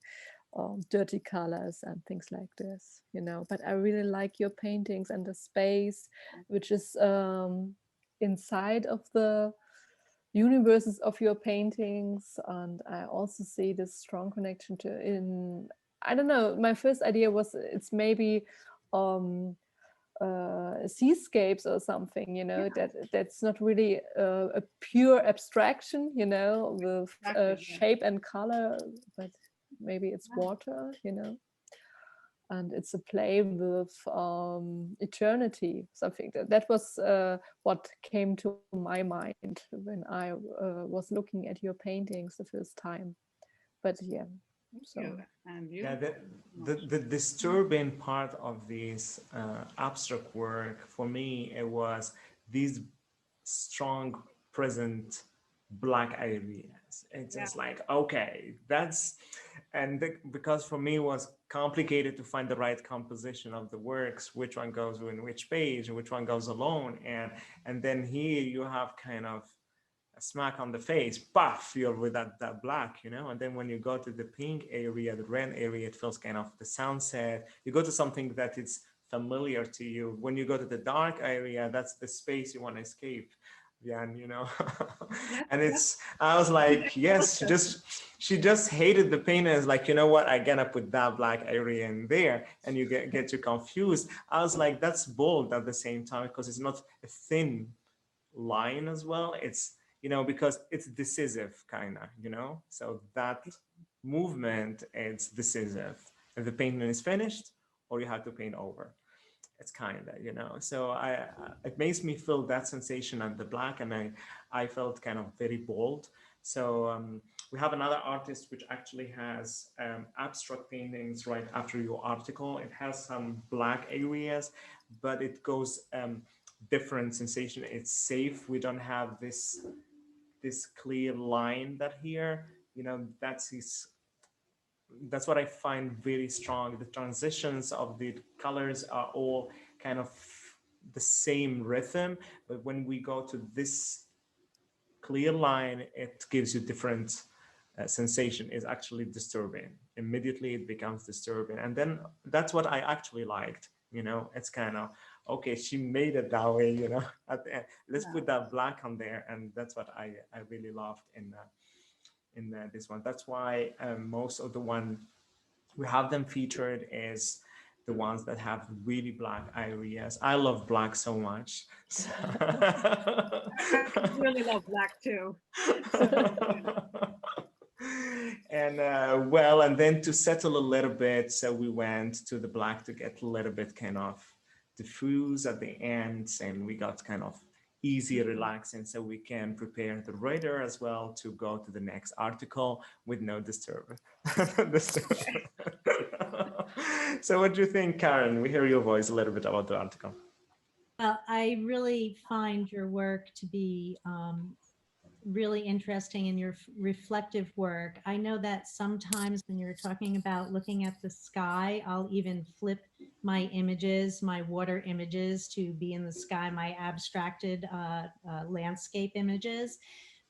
Speaker 3: dirty colors and things like this, you know. But I really like your paintings and the space, which is inside of the universes of your paintings. And I also see this strong connection to I don't know, my first idea was it's maybe seascapes or something, you know, that's not really a pure abstraction, you know, with shape and color, but maybe it's water, you know, and it's a play with eternity, something that was what came to my mind when I was looking at your paintings the first time. But yeah,
Speaker 1: yeah, the disturbing part of this abstract work for me, it was these strong present black areas. It's just like, okay, that's, and because for me it was complicated to find the right composition of the works, which one goes in which page and which one goes alone, and then here you have kind of a smack on the face, puff, you're with that black, you know. And then when you go to the pink area, the red area, it feels kind of the sunset. You go to something that is familiar to you. When you go to the dark area, that's the space you want to escape. Yeah, and you know, and I was like, yes, she just hated the painters. Like, you know what, I'm gonna put that black area in there, and you get you confused. I was like, that's bold at the same time, because it's not a thin line as well. It's, you know, because it's decisive, kind of, you know. So that movement, it's decisive. If the painting is finished, or you have to paint over. It's kind of, you know, so it makes me feel that sensation at the black, and I felt kind of very bold. So we have another artist which actually has abstract paintings right after your article. It has some black areas, but it goes different sensation. It's safe. We don't have this clear line that here, you know, that's what I find very strong. The transitions of the colors are all kind of the same rhythm, but when we go to this clear line, it gives you different sensation. Is actually disturbing. Immediately it becomes disturbing, and then that's what I actually liked. You know, it's kind of, okay, she made it that way, you know. At the end, let's put that black on there, and that's what I really loved in this one. That's why most of the one we have them featured is the ones that have really black areas. I love black so much. So
Speaker 4: I really love black too.
Speaker 1: And well, and then to settle a little bit, so we went to the black to get a little bit kind of diffuse at the ends, and we got kind of easy, relaxing, so we can prepare the reader as well to go to the next article with no disturb. So what do you think, Karen? We hear your voice a little bit about the article.
Speaker 2: Well, I really find your work to be really interesting in your reflective work. I know that sometimes when you're talking about looking at the sky, I'll even flip my images, my water images, to be in the sky, my abstracted landscape images,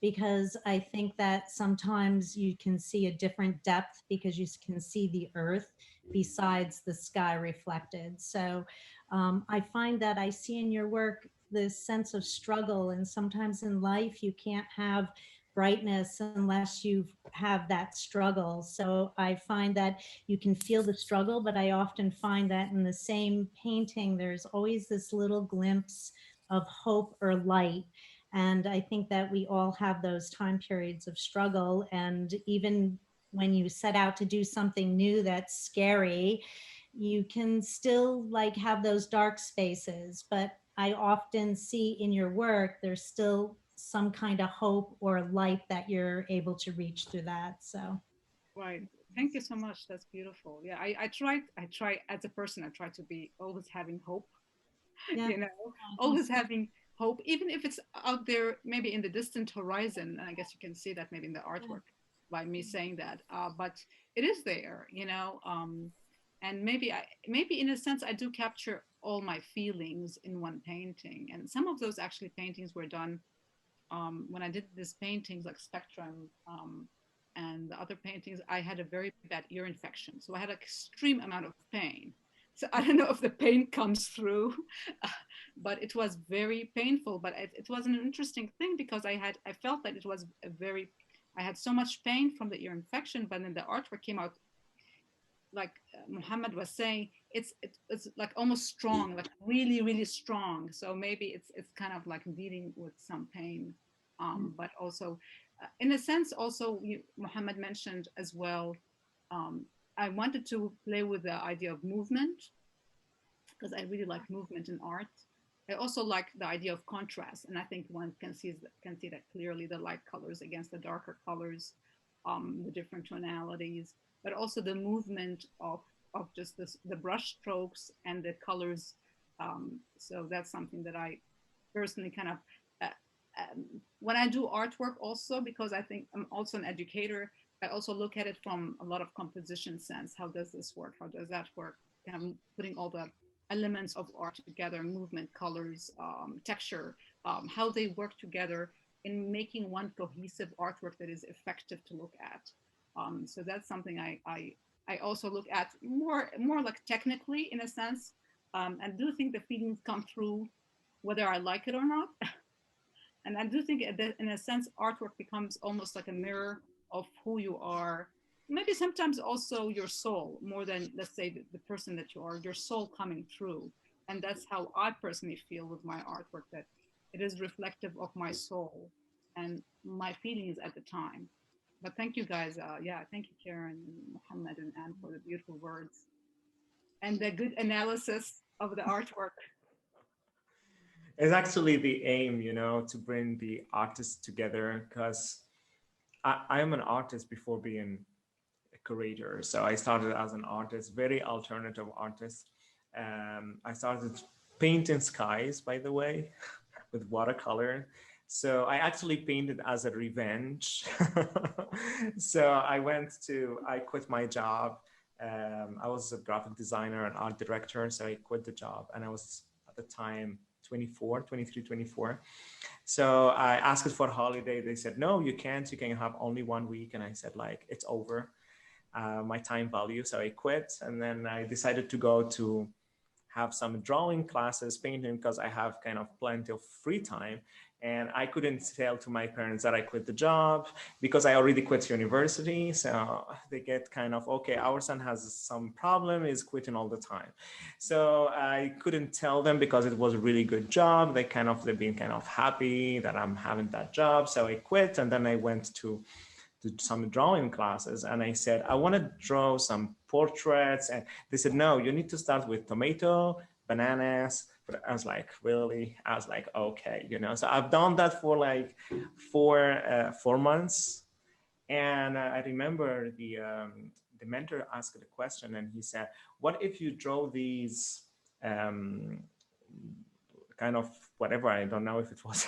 Speaker 2: because I think that sometimes you can see a different depth because you can see the earth besides the sky reflected. So I find that I see in your work this sense of struggle, and sometimes in life you can't have brightness unless you have that struggle. So I find that you can feel the struggle, but I often find that in the same painting there's always this little glimpse of hope or light. And I think that we all have those time periods of struggle, and even when you set out to do something new that's scary, you can still like have those dark spaces. But I often see in your work, there's still some kind of hope or light that you're able to reach through that. So.
Speaker 4: Right. Thank you so much. That's beautiful. Yeah, I try as a person, I try to be always having hope,
Speaker 2: Yeah.
Speaker 4: you know, always having hope, even if it's out there, maybe in the distant horizon. And I guess you can see that maybe in the artwork by me saying that, but it is there, you know. And maybe in a sense, I do capture all my feelings in one painting. And some of those actually paintings were done when I did these paintings like Spectrum and the other paintings. I had a very bad ear infection, so I had an extreme amount of pain. So I don't know if the pain comes through, but it was very painful. But it was an interesting thing because I felt that it was I had so much pain from the ear infection, but then the artwork came out like Muhammad was saying, it's like almost strong, like really, really strong. So maybe it's kind of like dealing with some pain, but also, in a sense, also Muhammad mentioned as well. I wanted to play with the idea of movement because I really like movement in art. I also like the idea of contrast, and I think one can see that clearly: the light colors against the darker colors, the different tonalities, but also the movement of just the brush strokes and the colors. So that's something that I personally kind of, when I do artwork also, because I think I'm also an educator, I also look at it from a lot of composition sense. How does this work? How does that work? Kind of putting all the elements of art together, movement, colors, texture, how they work together in making one cohesive artwork that is effective to look at. So that's something I also look at more like technically in a sense, and do think the feelings come through whether I like it or not. And I do think that in a sense, artwork becomes almost like a mirror of who you are. Maybe sometimes also your soul, more than, let's say, the person that you are, your soul coming through. And that's how I personally feel with my artwork, that it is reflective of my soul and my feelings at the time. But thank you guys. Yeah, thank you, Karen, Muhammad, and Anne for the beautiful words and the good analysis of the artwork.
Speaker 1: It's actually the aim, you know, to bring the artists together, because I'm an artist before being a curator. So I started as an artist, very alternative artist. I started painting skies, by the way, with watercolor. So I actually painted as a revenge. So I quit my job. I was a graphic designer and art director. So I quit the job, and I was at the time 24. So I asked for a holiday. They said, no, you can't. You can have only 1 week. And I said, like, it's over, my time value. So I quit. And then I decided to go to have some drawing classes, painting, because I have kind of plenty of free time. And I couldn't tell to my parents that I quit the job because I already quit university. So they get kind of, okay, our son has some problem, is quitting all the time. So I couldn't tell them because it was a really good job. They've been kind of happy that I'm having that job. So I quit, and then I went to some drawing classes, and I said, I want to draw some portraits. And they said, no, you need to start with tomato, bananas. But I was like, really? I was like, okay, you know. So I've done that for like 4 months. And I remember the mentor asked a question, and he said, what if you draw these kind of whatever, I don't know if it was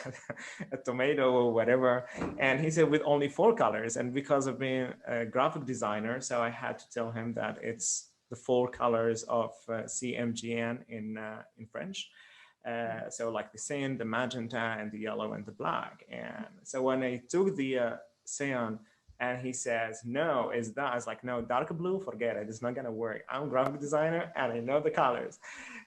Speaker 1: a tomato or whatever. And he said, with only 4 colors. And because of being a graphic designer, so I had to tell him that it's the 4 colors of CMGN in French. So like the cyan, the magenta, and the yellow, and the black. And so when I took the cyan, and he says, no, is that? I was like, no, dark blue, forget it. It's not going to work. I'm a graphic designer and I know the colors.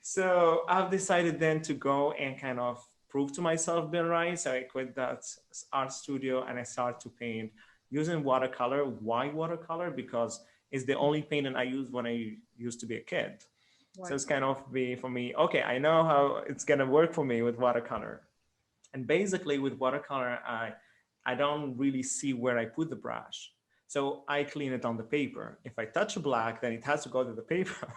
Speaker 1: So I've decided then to go and kind of prove to myself being right. So I quit that art studio and I started to paint using watercolor. Why watercolor? Because it's the only painting I used when I used to be a kid. Right. So it's kind of for me, okay, I know how it's going to work for me with watercolor. And basically with watercolor, I don't really see where I put the brush. So I clean it on the paper. If I touch black, then it has to go to the paper.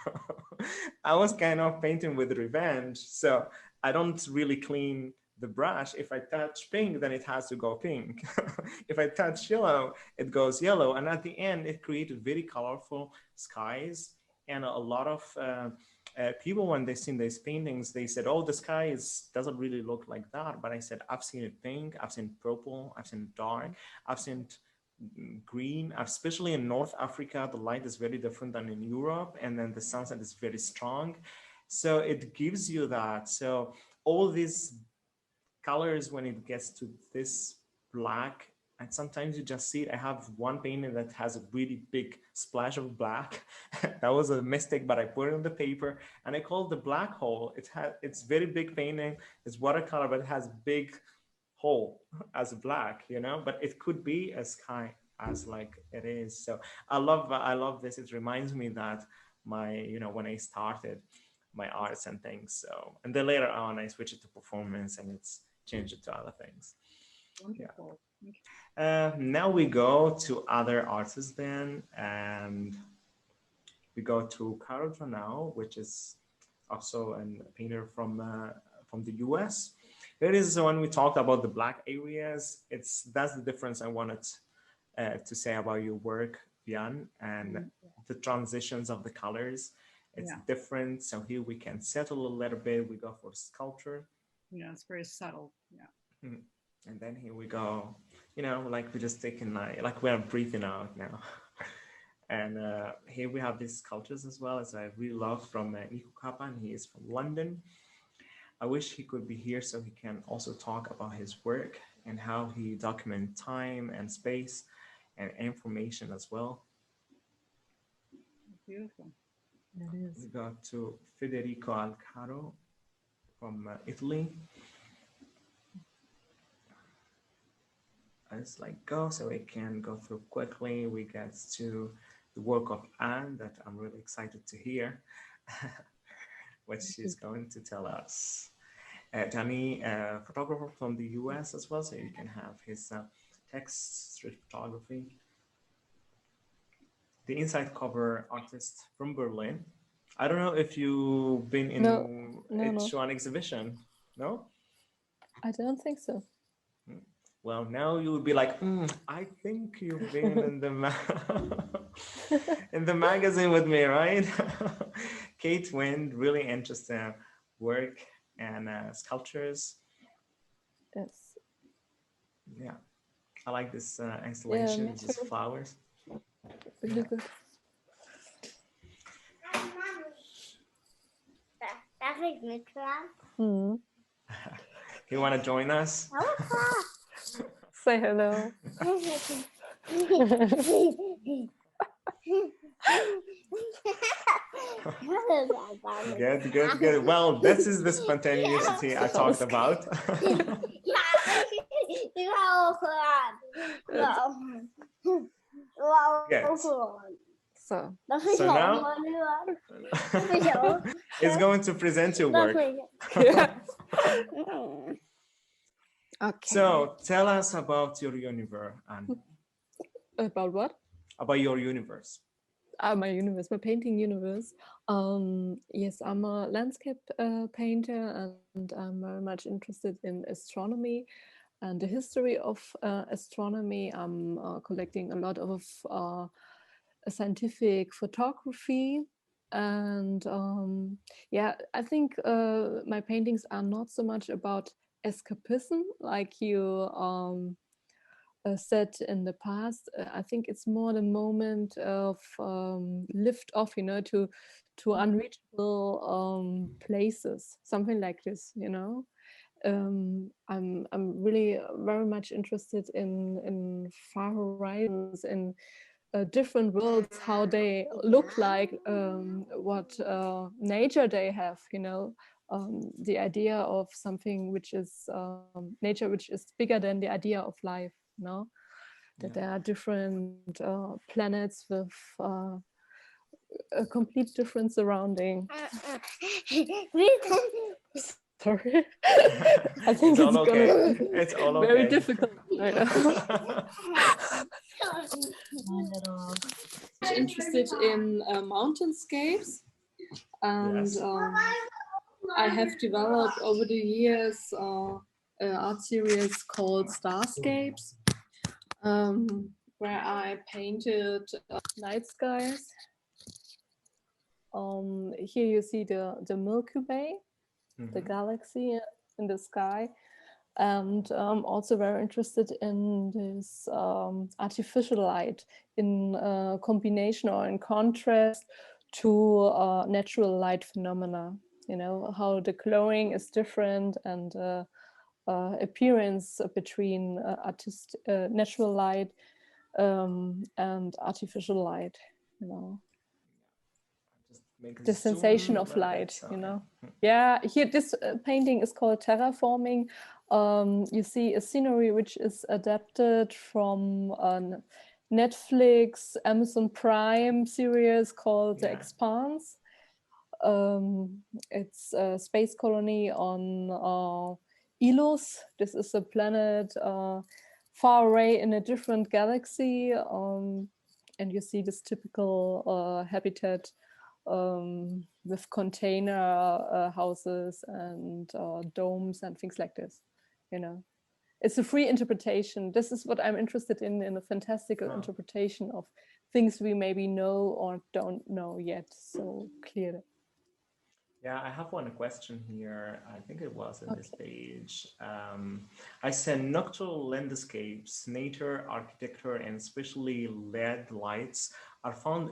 Speaker 1: I was kind of painting with revenge. So I don't really clean the brush. If I touch pink, then it has to go pink. If I touch yellow, it goes yellow. And at the end, it created very colorful skies. And a lot of people, when they seen these paintings, they said, "Oh, the sky doesn't really look like that." But I said, "I've seen it pink, I've seen purple, I've seen dark, I've seen green." Especially in North Africa, the light is very different than in Europe, and then the sunset is very strong. So it gives you that. So all these colors, when it gets to this black, and sometimes you just see it. I have one painting that has a really big splash of black. That was a mistake, but I put it on the paper and I call it the black hole. It's very big painting. It's watercolor, but it has big hole as black, you know, but it could be a sky as like it is. So I love this. It reminds me that when I started my arts and things. So, and then later on I switched it to performance and it's changed it to other things.
Speaker 4: Wonderful.
Speaker 1: Yeah. Now we go to other artists then, and we go to Carol Janau, which is also a painter from the US. Here is when we talked about the black areas. That's the difference I wanted to say about your work, Vian, and the transitions of the colors. It's different. So here we can settle a little bit. We go for sculpture.
Speaker 4: Yeah, it's very subtle. Yeah.
Speaker 1: And then here we go, like we're just taking like we're breathing out now. And here we have these sculptures as well, as I really love, from Nico Kappa, and he is from London. I wish he could be here so he can also talk about his work and how he documents time and space and information as well.
Speaker 4: Beautiful.
Speaker 2: That is.
Speaker 1: We go to Federico Alcaro from Italy. I just go so we can go through quickly. We get to the work of Anne that I'm really excited to hear what she's going to tell us. Danny, photographer from the US as well, so you can have his text, street photography. The inside cover artist from Berlin. I don't know if you've been in Qianwen exhibition. No?
Speaker 3: I don't think so.
Speaker 1: Well, now you would be like, I think you've been in the in the magazine with me, right? Kate Wind, really interesting work and sculptures.
Speaker 3: Yes.
Speaker 1: Yeah, I like this installation, these flowers.
Speaker 3: Really good.
Speaker 5: Darf ich mitfahren?
Speaker 1: You want to join us?
Speaker 3: Say hello.
Speaker 1: Good. Well, this is the spontaneity I talked about. Yes.
Speaker 3: So
Speaker 1: now it's going to present your work.
Speaker 3: Okay.
Speaker 1: So tell us about your universe.
Speaker 3: About what?
Speaker 1: About your universe.
Speaker 3: My universe, my painting universe. Yes, I'm a landscape painter, and I'm very much interested in astronomy and the history of astronomy. I'm collecting a lot of scientific photography, and I think my paintings are not so much about escapism like you said in the past. I think it's more the moment of lift off, to unreachable places, something like this, I'm really very much interested in far horizons, in different worlds, how they look like, what nature they have, the idea of something which is nature, which is bigger than the idea of life, that there are different planets with a complete different surrounding. Sorry. I think it's
Speaker 1: okay. It's all okay.
Speaker 3: Very difficult right now. I'm interested in mountainscapes, and I have developed over the years an art series called Starscapes, where I painted night skies. Here you see the Milky Way, the galaxy in the sky. And also very interested in this artificial light in combination or in contrast to natural light phenomena. You know, how the glowing is different, and appearance between natural light and artificial light, you know. The sensation of light, you know. Yeah, here this painting is called Terraforming. You see a scenery which is adapted from a Netflix, Amazon Prime series called The Expanse. It's a space colony on Ilus. This is a planet far away in a different galaxy. And you see this typical habitat with container houses and domes and things like this, you know. It's a free interpretation. This is what I'm interested in a fantastical interpretation of things we maybe know or don't know yet so clearly.
Speaker 1: Yeah, I have one question here. I think it was in this page. I said nocturnal landscapes, nature, architecture, and especially LED lights are found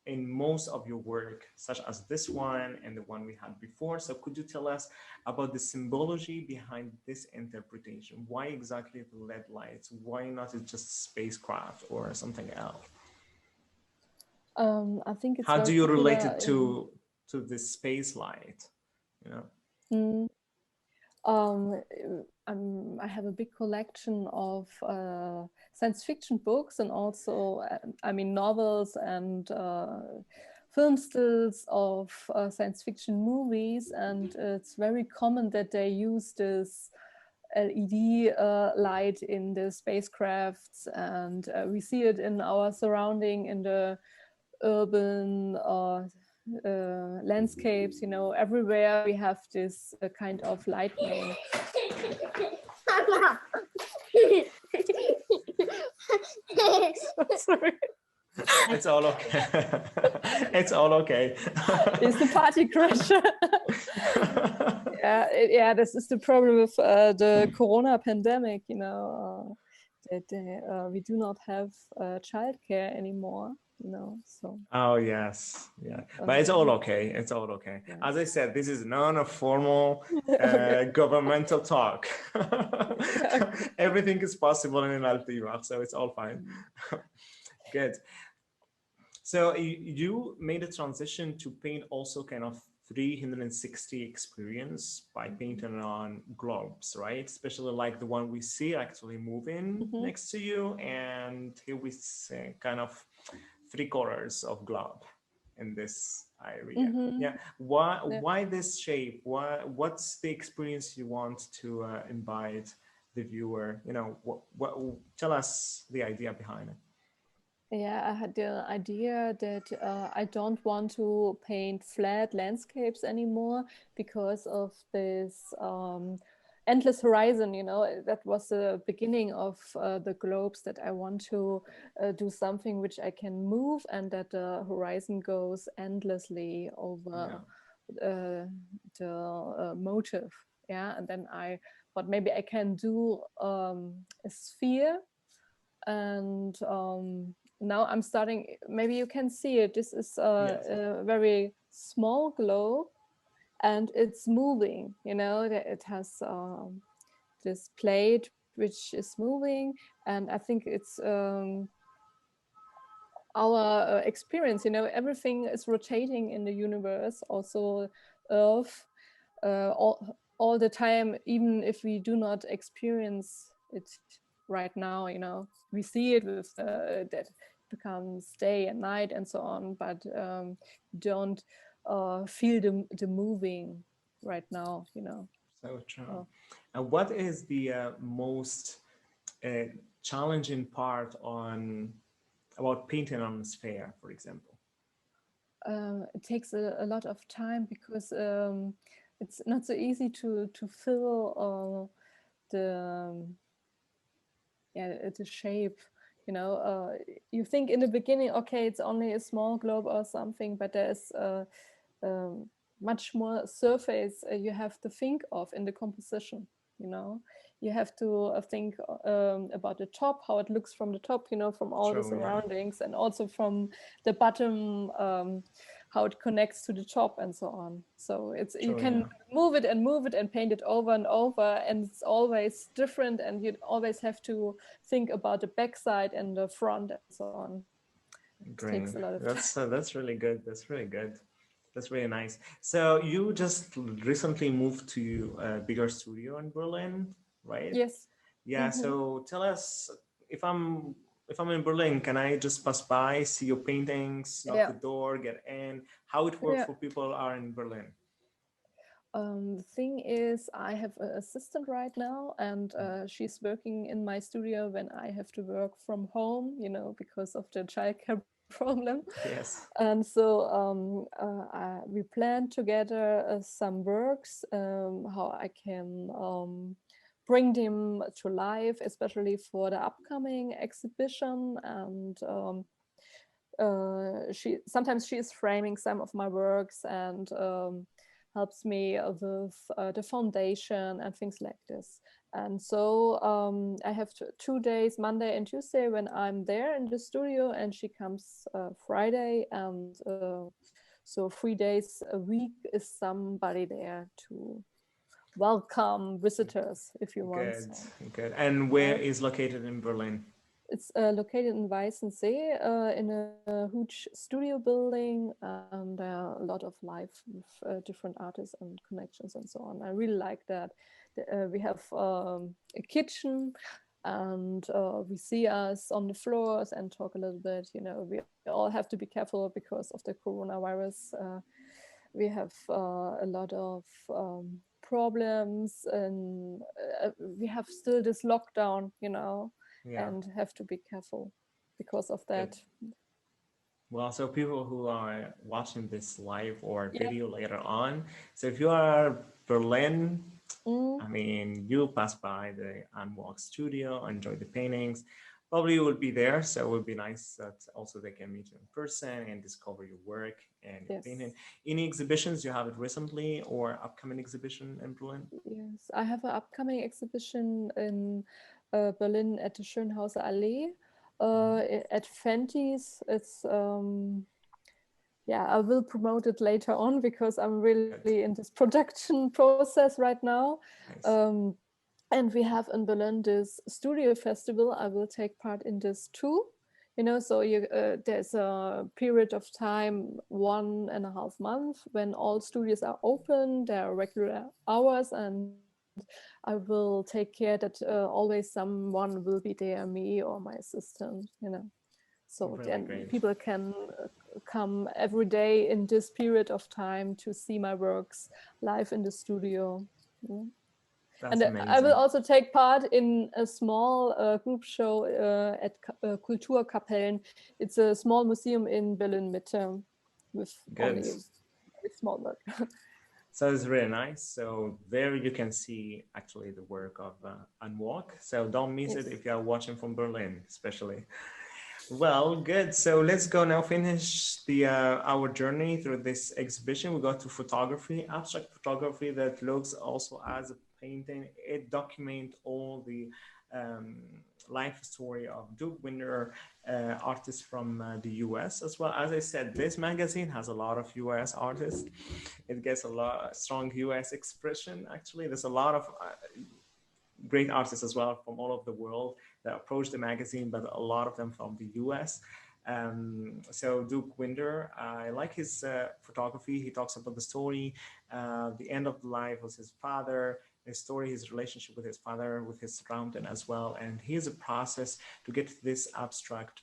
Speaker 1: in most of your work, such as this one and the one we had before. So could you tell us about the symbology behind this interpretation? Why exactly the LED lights? Why not just spacecraft or something else?
Speaker 3: I think it's
Speaker 1: how do you relate it to the space light, you know?
Speaker 3: I have a big collection of science fiction books, and also, I mean, novels and film stills of science fiction movies. And it's very common that they use this LED light in the spacecrafts, and we see it in our surrounding, in the urban landscapes, you know. Everywhere we have this kind of lightning. Sorry.
Speaker 1: It's all okay. It's all okay.
Speaker 3: It's the party crasher. Yeah, this is the problem with the Corona pandemic, you know, that we do not have childcare anymore, you know, so.
Speaker 1: Oh, yes. Yeah, but it's all okay. It's all okay. Yes. As I said, this is not a formal governmental talk. Everything is possible in Al-Tiba9, so it's all fine. Good. So you made a transition to paint also kind of 360 experience by painting on globes, right? Especially like the one we see actually moving next to you. And here we see kind of 3/4 of globe in this area. Yeah. Why this shape? What's the experience you want to invite the viewer? You know, what tell us the idea behind it.
Speaker 3: Yeah, I had the idea that I don't want to paint flat landscapes anymore because of this endless horizon, you know. That was the beginning of the globes, that I want to do something which I can move, and that the horizon goes endlessly over the motive. Yeah, and then I thought maybe I can do a sphere, and now I'm starting, maybe you can see it. This is a very small globe, and it's moving, you know. It has this plate which is moving, and I think it's our experience, you know. Everything is rotating in the universe, also Earth, all the time, even if we do not experience it right now, you know. We see it with that becomes day and night and so on, but don't feel the moving right now, you know.
Speaker 1: So true. And what is the most challenging part about painting on a sphere, for example?
Speaker 3: It takes a lot of time, because it's not so easy to fill the shape, You know, you think in the beginning, okay, it's only a small globe or something, but there's much more surface you have to think of in the composition. You know, you have to think about the top, how it looks from the top, you know, from all the surroundings, and also from the bottom, how it connects to the top and so on. So it's you can move it and paint it over and over, and it's always different, and you always have to think about the backside and the front and so on.
Speaker 1: Great.
Speaker 3: It takes a lot of time.
Speaker 1: That's really good. That's really good. That's really nice. So you just recently moved to a bigger studio in Berlin, right?
Speaker 3: Yes.
Speaker 1: Yeah. So tell us, if I'm in Berlin, can I just pass by, see your paintings, knock the door, get in? How it works for people who are in Berlin?
Speaker 3: The thing is, I have an assistant right now, and she's working in my studio when I have to work from home, you know, because of the childcare problem.
Speaker 1: Yes.
Speaker 3: And so we planned together some works, how I can bring them to life, especially for the upcoming exhibition. And sometimes she is framing some of my works and helps me with the foundation and things like this. And so I have 2 days, Monday and Tuesday, when I'm there in the studio, and she comes Friday, and so 3 days a week is somebody there to welcome visitors, if you want.
Speaker 1: Good. And where is located in Berlin?
Speaker 3: It's located in Weißensee, in a huge studio building, and there are a lot of life with different artists and connections and so on. I really like that. We have a kitchen, and we see us on the floors and talk a little bit. You know, we all have to be careful because of the coronavirus. We have a lot of problems, and we have still this lockdown, you know. And have to be careful because of that.
Speaker 1: Well, so people who are watching this live or video later on, so if you are Berlin, I mean, you pass by the Unwalk studio, enjoy the paintings, probably you will be there. So it would be nice that also they can meet you in person and discover your work and your painting. Any exhibitions you have it recently or upcoming exhibition in Berlin?
Speaker 3: Yes, I have an upcoming exhibition in Berlin at the Schönhauser Allee at Fenty's. It's I will promote it later on because I'm really in this production process right now. Nice. And we have in Berlin this studio festival. I will take part in this too. You know, so there's a period of time, 1.5 months, when all studios are open. There are regular hours, and I will take care that always someone will be there, me or my assistant, you know. So really then people can come every day in this period of time to see my works live in the studio. Yeah.
Speaker 1: That's amazing.
Speaker 3: I will also take part in a small group show at Kulturkapellen. It's a small museum in Berlin Mitte with only very small work.
Speaker 1: So it's really nice. So there you can see actually the work of Unwalk. So don't miss it if you are watching from Berlin, especially. Well, good. So let's go now finish our journey through this exhibition. We go to photography, abstract photography that looks also as a painting. It documents all the life story of Duke winner artists from the US as well. As I said, this magazine has a lot of US artists. It gets a lot of strong US expression. Actually, there's a lot of great artists as well from all over the world that approach the magazine, but a lot of them from the US. So Duke Winder, I like his photography. He talks about the story, the end of the life was his father, his story, his relationship with his father, with his surrounding as well. And here's a process to get to this abstract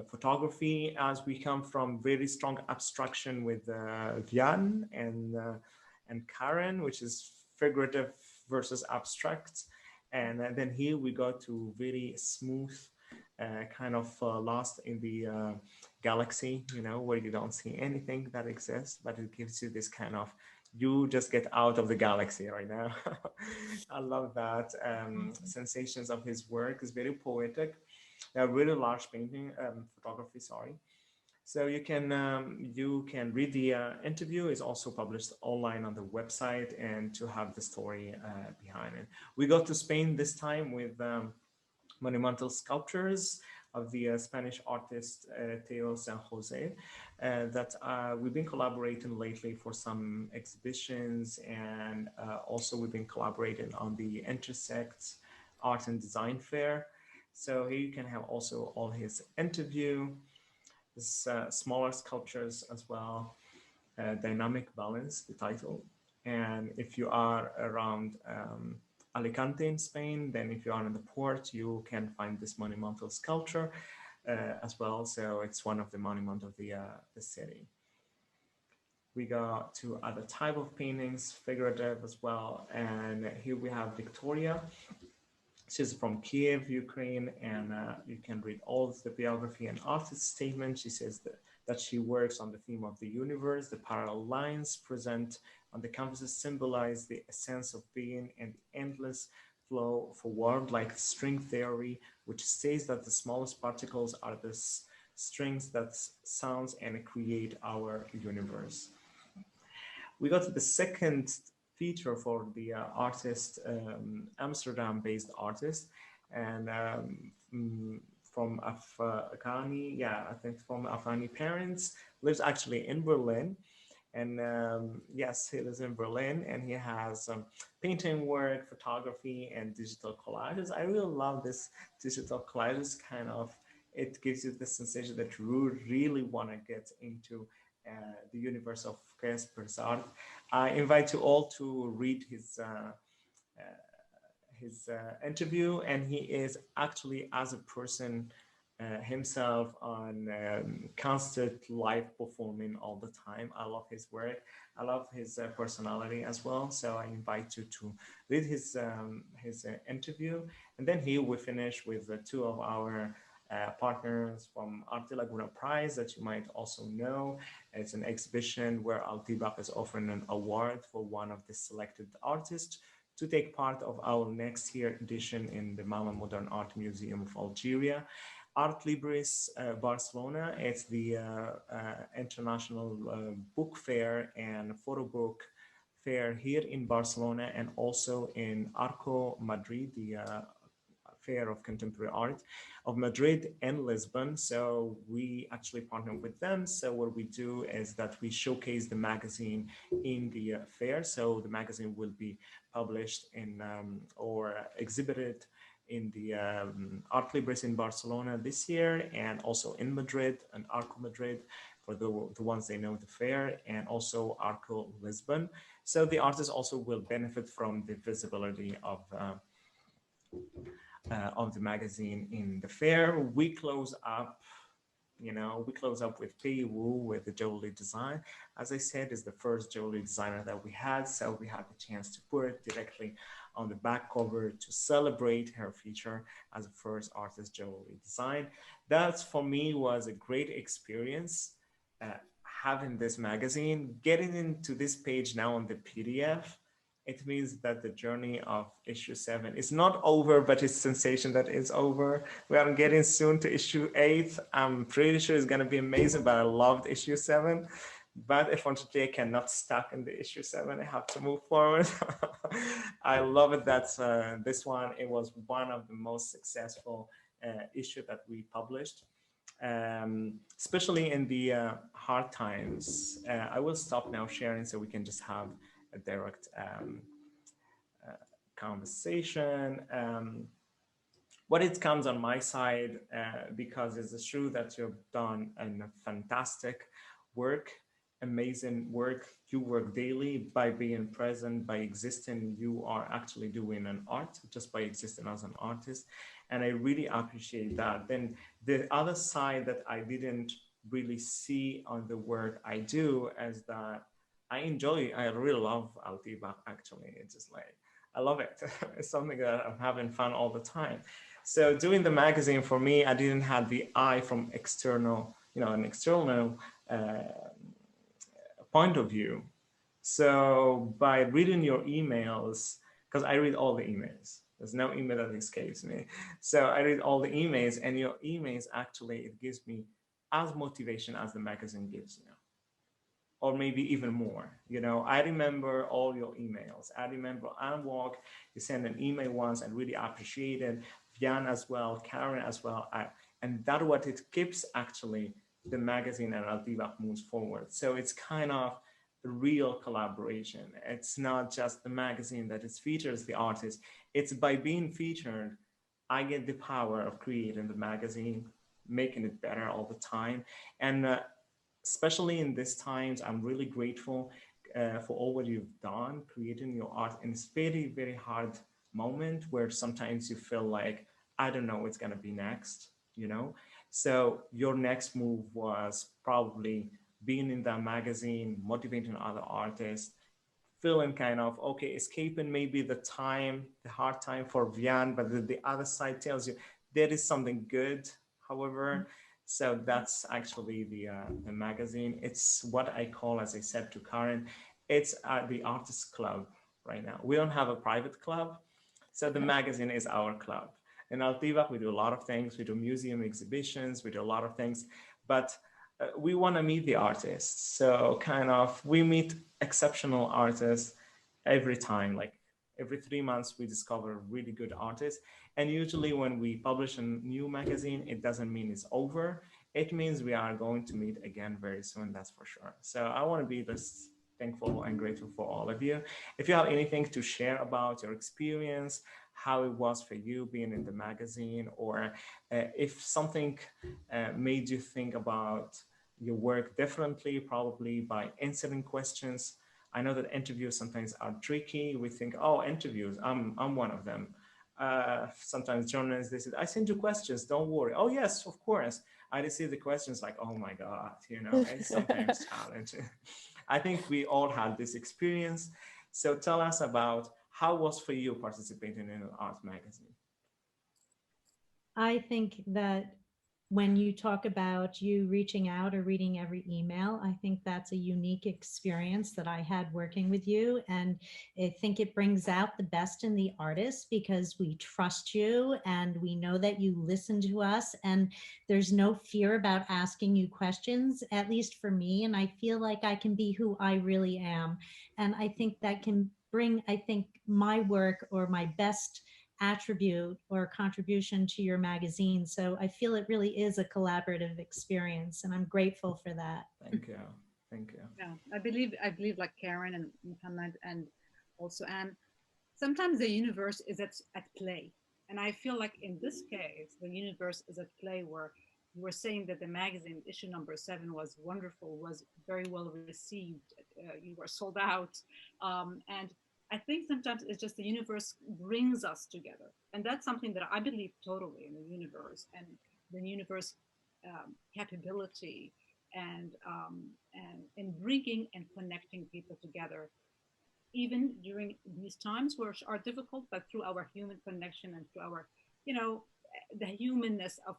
Speaker 1: photography, as we come from very strong abstraction with Vian and Karen, which is figurative versus abstract. And then here we go to very smooth, kind of lost in the galaxy, you know, where you don't see anything that exists, but it gives you this kind of you just get out of the galaxy right now. I love that. Sensations of his work is very poetic. A really large painting, photography, sorry. So you can read the interview. Is also published online on the website, and to have the story behind it. We go to Spain this time with monumental sculptures of the Spanish artist Teo San Jose that we've been collaborating lately for some exhibitions, and also we've been collaborating on the Intersect Art and Design Fair. So here you can have also all his interview, his smaller sculptures as well, Dynamic Balance, the title. And if you are around Alicante in Spain, then if you are in the port, you can find this monumental sculpture as well. So it's one of the monuments of the city. We go to other type of paintings, figurative as well. And here we have Victoria. She's from Kiev, Ukraine, and you can read all the biography and artist statement. She says that she works on the theme of the universe. The parallel lines present on the canvases symbolize the essence of being and the endless flow forward, like string theory, which states that the smallest particles are the strings that sounds and create our universe. We go to the second feature for the artist, Amsterdam-based artist, and from Afghani, I think from Afghani parents, lives actually in Berlin. And yes, he lives in Berlin, and he has painting work, photography, and digital collages. I really love this digital collages kind of, it gives you the sensation that you really want to get into the universe of Casper's art. I invite you all to read his interview, and he is actually, as a person himself, on constant live performing all the time. I love his work. I love his personality as well. So I invite you to read his interview, and then here we finish with two of our partners from Arte Laguna Prize that you might also know. It's an exhibition where Al-Tiba9 is offering an award for one of the selected artists to take part of our next year edition in the Mama Modern Art Museum of Algeria. Art Libris Barcelona, it's the international book fair and photo book fair here in Barcelona, and also in Arco Madrid, the Fair of Contemporary Art of Madrid and Lisbon. So we actually partner with them. So what we do is that we showcase the magazine in the fair. So the magazine will be published in or exhibited in the Art Libris in Barcelona this year, and also in Madrid and Arco Madrid for the ones they know the fair, and also Arco Lisbon. So the artists also will benefit from the visibility of the magazine in the fair. We close up, with Pei Wu with the jewelry design. As I said, is the first jewelry designer that we had, so we had the chance to put it directly on the back cover to celebrate her feature as the first artist jewelry design. That for me was a great experience, having this magazine. Getting into this page now on the PDF, it means that the journey of issue 7 is not over, but it's sensation that is over. We are getting soon to issue 8. I'm pretty sure it's going to be amazing, but I loved issue 7. But unfortunately, I cannot stuck in the issue 7. I have to move forward. I love it that this one, it was one of the most successful issue that we published, especially in the hard times. I will stop now sharing so we can just have a direct conversation. What it comes on my side, because it's true that you've done a fantastic work, amazing work. You work daily by being present, by existing. You are actually doing an art just by existing as an artist. And I really appreciate that. Then the other side that I didn't really see on the work I do is that I really love Al-Tiba9 actually. It's just like, I love it. It's something that I'm having fun all the time. So doing the magazine for me, I didn't have the eye from external, an external point of view. So by reading your emails, because I read all the emails, there's no email that escapes me. So I read all the emails, and your emails actually, it gives me as motivation as the magazine gives you, or maybe even more. I remember all your emails. I remember Anwalk, you sent an email once and really appreciated. Vian as well, Karen as well. And that's what it keeps actually the magazine and Al-Tiba9 moves forward. So it's kind of a real collaboration. It's not just the magazine that it features the artist. It's by being featured, I get the power of creating the magazine, making it better all the time. And especially in these times, I'm really grateful for all what you've done, creating your art in this very, very hard moment where sometimes you feel like, I don't know what's gonna be next, So your next move was probably being in that magazine, motivating other artists, feeling kind of, okay, escaping maybe the hard time for Vian, but the other side tells you there is something good, however. So that's actually the magazine. It's what I call, as I said to Karen, it's the artist club right now. We don't have a private club. So the magazine is our club. In Al-Tiba9, we do a lot of things. We do museum exhibitions. We do a lot of things, but we want to meet the artists. So kind of, we meet exceptional artists every time, like every 3 months, we discover really good artists. And usually when we publish a new magazine, it doesn't mean it's over. It means we are going to meet again very soon, that's for sure. So I want to be just thankful and grateful for all of you. If you have anything to share about your experience, how it was for you being in the magazine, or if something made you think about your work differently, probably by answering questions. I know that interviews sometimes are tricky. We think, oh, interviews, I'm one of them. Sometimes journalists, they said, I send you questions, don't worry. Oh yes, of course. I receive the questions like, oh my God, it's sometimes challenging. I think we all had this experience. So tell us about how was for you participating in an art magazine?
Speaker 2: I think that when you talk about you reaching out or reading every email, I think that's a unique experience that I had working with you. And I think it brings out the best in the artist because we trust you and we know that you listen to us and there's no fear about asking you questions, at least for me. And I feel like I can be who I really am. And I think that can bring, my work or my best attribute or contribution to your magazine. So I feel it really is a collaborative experience and I'm grateful for that.
Speaker 1: Thank you. Thank you.
Speaker 4: Yeah, I believe like Karen and Muhammad and also Anne, sometimes the universe is at play. And I feel like in this case, the universe is at play where you were saying that the magazine issue number 7 was wonderful, was very well received. You were sold out. And I think sometimes it's just the universe brings us together. And that's something that I believe totally in the universe and the universe capability and in bringing and connecting people together, even during these times which are difficult, but through our human connection and through our, the humanness of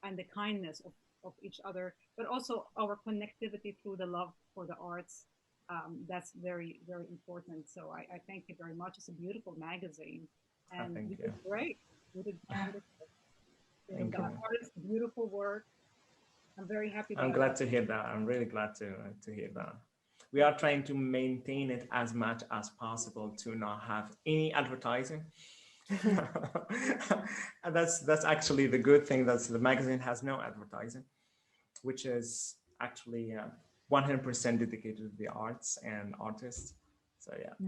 Speaker 4: and the kindness of each other, but also our connectivity through the love for the arts. That's very, very important. So I thank you very much. It's a beautiful magazine. And you did great. You did beautiful.
Speaker 1: Thank you.
Speaker 4: Artist, beautiful work. I'm very happy.
Speaker 1: I'm glad to hear that. I'm really glad to hear that. We are trying to maintain it as much as possible to not have any advertising. And that's actually the good thing, that the magazine has no advertising, which is actually 100% dedicated to the arts and artists. So yeah.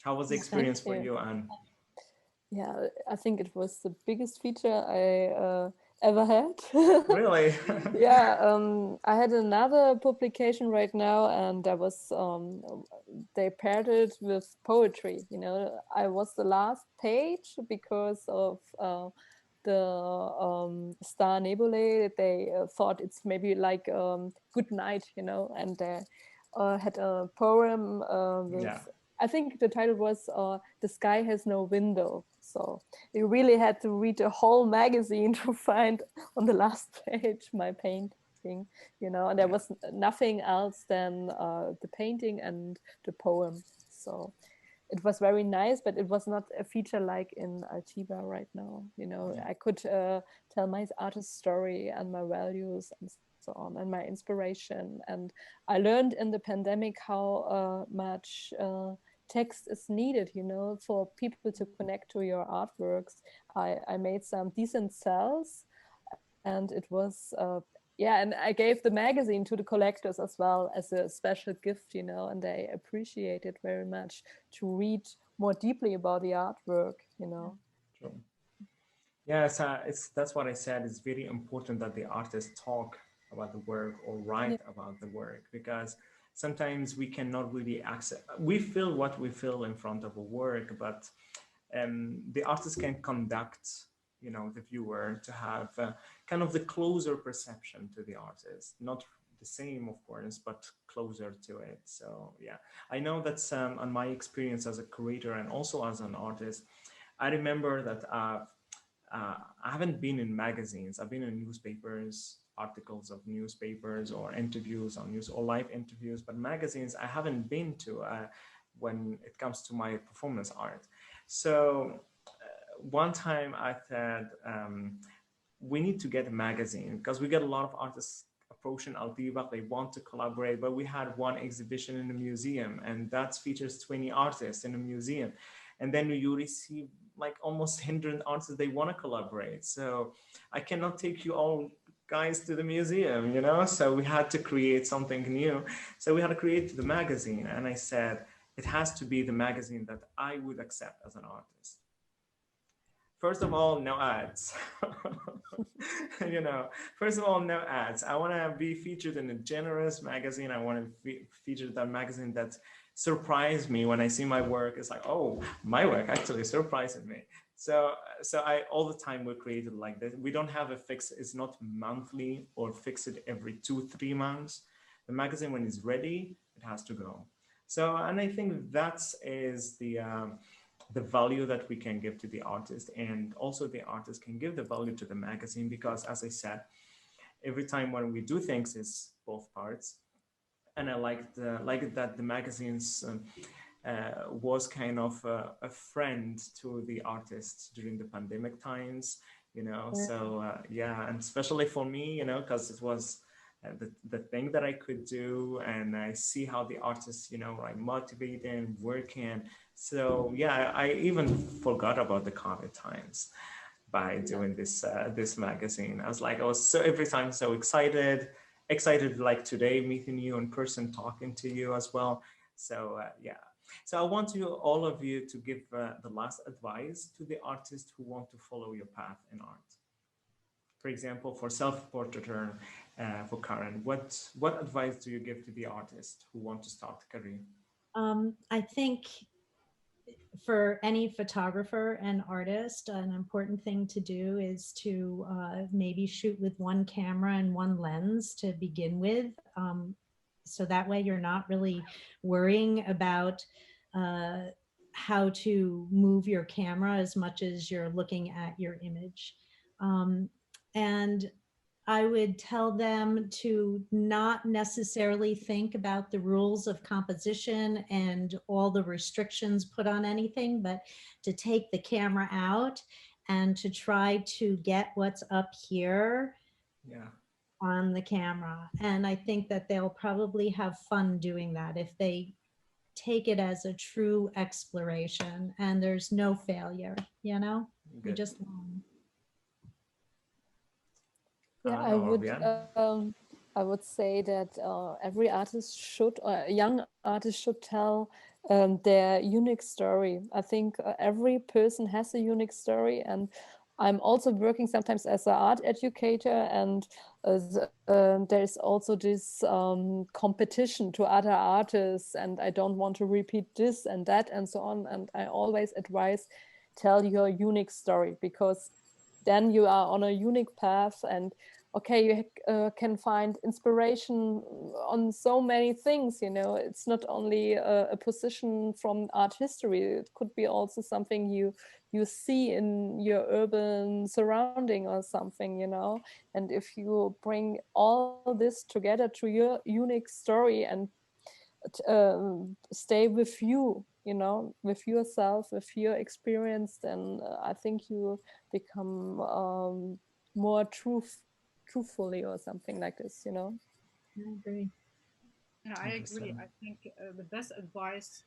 Speaker 1: How was the experience for you, Anne?
Speaker 3: Yeah, I think it was the biggest feature I ever had.
Speaker 1: Really?
Speaker 3: Yeah, I had another publication right now, and there was they paired it with poetry. I was the last page because of the Star Nebulae. They thought it's maybe like good night, and they had a poem with. Yeah. I think the title was "The Sky Has No Window." So you really had to read a whole magazine to find on the last page my paint. everything, you know, and there was nothing else than the painting and the poem. So it was very nice, but it was not a feature like in Al-Tiba right now. You know, I could tell my artist story and my values and so on, and my inspiration. And I learned in the pandemic how much text is needed, you know, for people to connect to your artworks. I made some decent cells, and it was and I gave the magazine to the collectors as well as a special gift, you know, and they appreciate it very much to read more deeply about the artwork, you know.
Speaker 1: True. Yeah, that's what I said. It's very important that the artists talk about the work or write about the work, because sometimes we cannot really accept. We feel what we feel in front of a work, but the artist can conduct, you know, the viewer to have kind of the closer perception to the artist, not the same, of course, but closer to it. So yeah, I know that's on my experience as a curator and also as an artist. I remember that I haven't been in magazines. I've been in newspapers, articles of newspapers, or interviews on news, or live interviews, but magazines I haven't been to when it comes to my performance art. So one time I said, we need to get a magazine, because we get a lot of artists approaching Al-Tiba, they want to collaborate, but we had one exhibition in a museum, and that features 20 artists in a museum. And then you receive like almost 100 artists, they want to collaborate. So I cannot take you all guys to the museum, you know? So we had to create something new. So we had to create the magazine. And I said, it has to be the magazine that I would accept as an artist. First of all, no ads. You know, first of all, no ads. I want to be featured in a generous magazine. I want to be featured in that magazine that surprised me when I see my work. It's like, oh, my work actually surprised me. So I all the time we created like this. We don't have a fix. It's not monthly or fix it every 2-3 months. The magazine, when it's ready, it has to go. So, and I think that is the value that we can give to the artist, and also the artist can give the value to the magazine, because as I said, every time when we do things, it's both parts. And I like that the magazines was kind of a friend to the artists during the pandemic times, you know. So yeah, and especially for me, you know, because it was the thing that I could do, and I see how the artists, you know, like motivating, working. So yeah, I even forgot about the COVID times by doing this this magazine. I was so every time so excited like today, meeting you in person, talking to you as well. So yeah, so I want you, all of you, to give the last advice to the artists who want to follow your path in art. For example, for self-portraiture, for Karen, what advice do you give to the artists who want to start a career?
Speaker 2: I think for any photographer and artist, an important thing to do is to maybe shoot with one camera and one lens to begin with. So that way you're not really worrying about how to move your camera as much as you're looking at your image. And I would tell them to not necessarily think about the rules of composition and all the restrictions put on anything, but to take the camera out and to try to get what's up here on the camera. And I think that they'll probably have fun doing that if they take it as a true exploration, and there's no failure, you know.
Speaker 1: Good.
Speaker 2: You just learn.
Speaker 3: Yeah, I would say that every artist should, or a young artist should tell their unique story. I think every person has a unique story, and I'm also working sometimes as an art educator, and there's also this competition to other artists, and I don't want to repeat this and that and so on. And I always advise, tell your unique story, because then you are on a unique path, and okay, you can find inspiration on so many things, you know. It's not only a position from art history, it could be also something you see in your urban surrounding or something, you know. And if you bring all this together to your unique story and stay with you, you know, with yourself, with your experience, then I think you become more truthfully or something like this, you know.
Speaker 2: I agree.
Speaker 4: Yeah, I agree. I think the best advice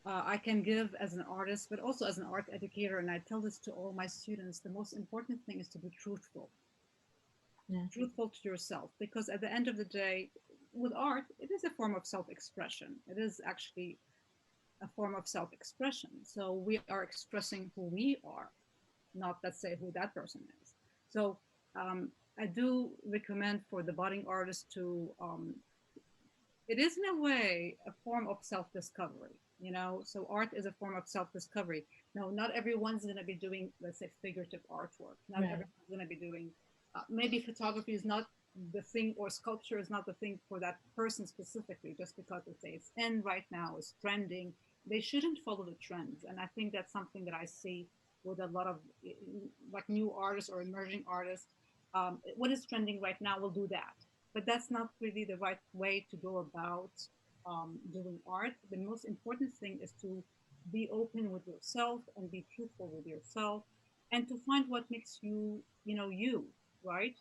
Speaker 4: I can give as an artist, but also as an art educator, and I tell this to all my students, the most important thing is to be truthful.
Speaker 2: Yeah.
Speaker 4: Truthful to yourself, because at the end of the day, with art, it is a form of self-expression. It is actually a form of self-expression. So we are expressing who we are, not, let's say, who that person is. So I do recommend for the budding artist to it is in a way a form of self-discovery, you know. So art is a form of self-discovery. No, not everyone's going to be doing, let's say, figurative artwork. Not
Speaker 2: Right.
Speaker 4: everyone's going to be doing maybe photography is not the thing, or sculpture is not the thing for that person specifically, just because they say it's in right now, is trending. They shouldn't follow the trends. And I think that's something that I see with a lot of like new artists or emerging artists. What is trending right now, we'll do that, but that's not really the right way to go about doing art. The most important thing is to be open with yourself and be truthful with yourself, and to find what makes you, you know, you, right?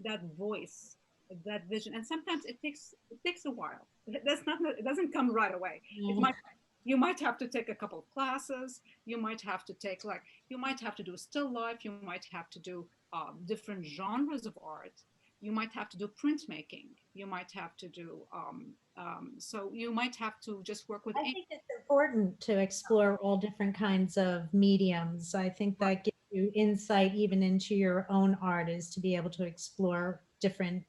Speaker 4: That voice, that vision. And sometimes it takes a while. That's not, it doesn't come right away. It might, you might have to take a couple of classes. You might have to take, like, you might have to do still life. You might have to do different genres of art. You might have to do printmaking. You might have to do so you might have to just work with
Speaker 2: I
Speaker 4: ink.
Speaker 2: think it's important to explore all different kinds of mediums. I think that gives you insight even into your own art, is to be able to explore different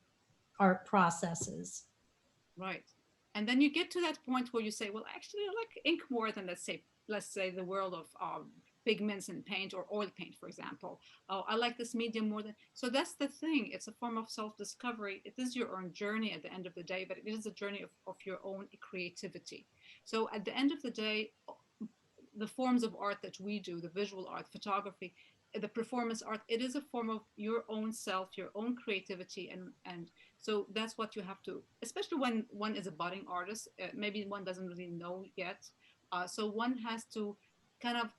Speaker 2: art processes.
Speaker 4: Right. And then you get to that point where you say, well, actually, I like ink more than, let's say the world of pigments and paint, or oil paint, for example. Oh, I like this medium more than. So that's the thing. It's a form of self-discovery. It is your own journey at the end of the day, but it is a journey of your own creativity. So at the end of the day, the forms of art that we do, the visual art, photography, the performance art, it is a form of your own self, your own creativity. And so that's what you have to, especially when one is a budding artist, maybe one doesn't really know yet. So one has to kind of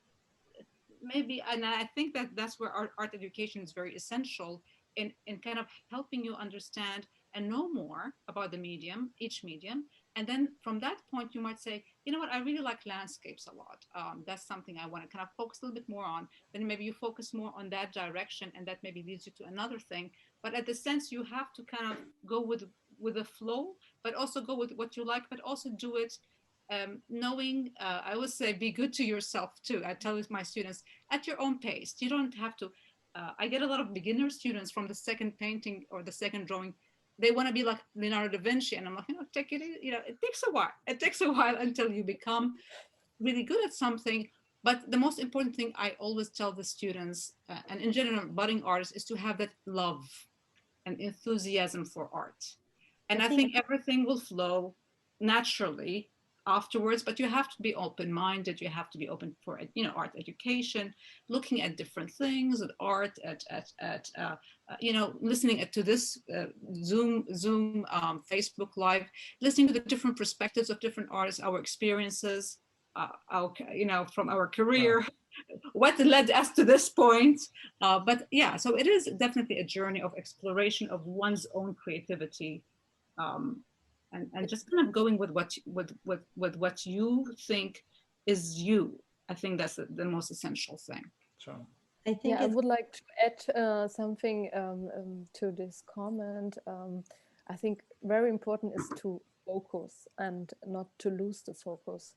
Speaker 4: maybe, and I think that that's where art education is very essential in kind of helping you understand and know more about the medium, each medium. And then from that point, you might say, you know what, I really like landscapes a lot. That's something I want to kind of focus a little bit more on. Then maybe you focus more on that direction, and that maybe leads you to another thing. But at the sense, you have to kind of go with the flow, but also go with what you like, but also do it knowing, I always say, be good to yourself too. I tell my students, at your own pace. You don't have to. I get a lot of beginner students from the second painting or the second drawing. They want to be like Leonardo da Vinci, and I'm like, take it. It takes a while. It takes a while until you become really good at something. But the most important thing I always tell the students, and in general, budding artists, is to have that love and enthusiasm for art. And I think everything will flow naturally afterwards, but you have to be open-minded. You have to be open for, art education, looking at different things, at art, at listening to this Zoom, Facebook Live, listening to the different perspectives of different artists, our experiences, from our career, what led us to this point. But yeah, so it is definitely a journey of exploration of one's own creativity. And just kind of going with what you think is you. I think that's the most essential thing.
Speaker 1: Sure.
Speaker 2: I think
Speaker 3: I would like to add something to this comment. I think very important is to focus and not to lose the focus,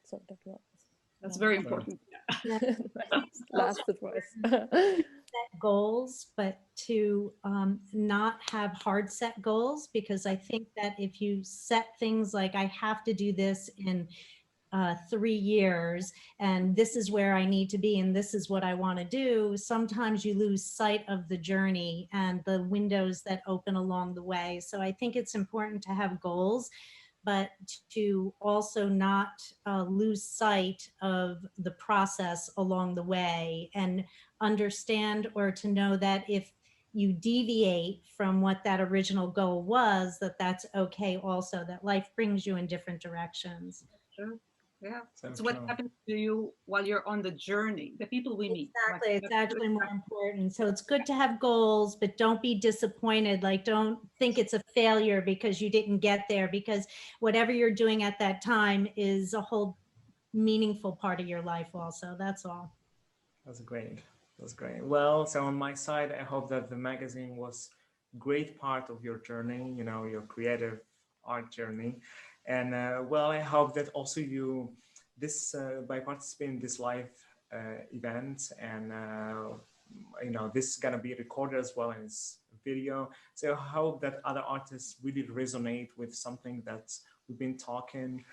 Speaker 3: So
Speaker 4: that's very important.
Speaker 2: Yeah.
Speaker 3: Last advice.
Speaker 2: Set goals, but to not have hard set goals, because I think that if you set things like, I have to do this in 3 years and this is where I need to be and this is what I want to do, sometimes you lose sight of the journey and the windows that open along the way. So I think it's important to have goals, but to also not lose sight of the process along the way, and understand or to know that if you deviate from what that original goal was, that that's okay also, that life brings you in different directions.
Speaker 4: Sure. Yeah.
Speaker 1: So
Speaker 4: It's what
Speaker 1: true.
Speaker 4: happens to you while you're on the journey, the people we meet.
Speaker 2: Exactly.
Speaker 4: Like,
Speaker 2: It's actually more important. So it's good to have goals, but don't be disappointed. Like, don't think it's a failure because you didn't get there, because whatever you're doing at that time is a whole meaningful part of your life also. That's all.
Speaker 1: That's great. That's great. Well, so on my side, I hope that the magazine was great part of your journey, you know, your creative art journey. And well, I hope that also you, this by participating in this live event, and you know, this is gonna be recorded as well as video. So I hope that other artists really resonate with something that we've been talking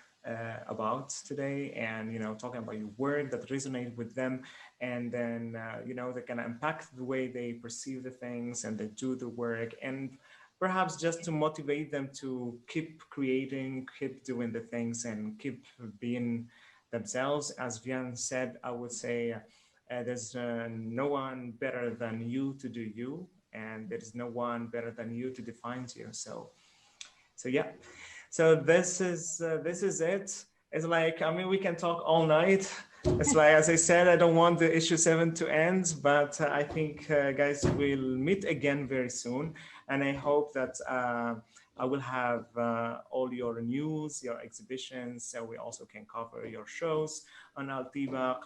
Speaker 1: about today, and you know, talking about your work that resonate with them, and then you know, they can impact the way they perceive the things and they do the work, and perhaps just to motivate them to keep creating, keep doing the things, and keep being themselves. As Vian said, I would say there's no one better than you to do you, and there's no one better than you to define you. So yeah. So this is it. It's like, I mean, we can talk all night. It's like, as I said, I don't want the issue 7 to end, but I think guys, we'll meet again very soon. And I hope that I will have all your news, your exhibitions, so we also can cover your shows on Al-Tiba9.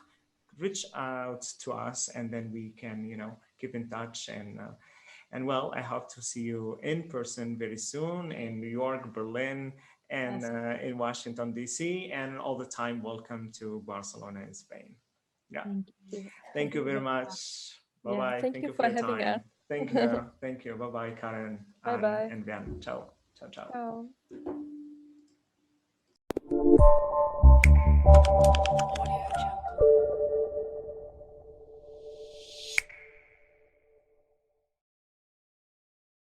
Speaker 1: Reach out to us, and then we can, you know, keep in touch. And well, I hope to see you in person very soon in New York, Berlin, and in Washington, D.C. And all the time, welcome to Barcelona in Spain. Yeah. Thank you very much. Bye-bye.
Speaker 3: Yeah, thank you for
Speaker 1: for your
Speaker 3: having
Speaker 1: time.
Speaker 3: us.
Speaker 1: Thank you. Thank you. Bye-bye, Karen.
Speaker 3: Bye-bye.
Speaker 1: And Vian. Ciao. Ciao, ciao.
Speaker 3: Ciao.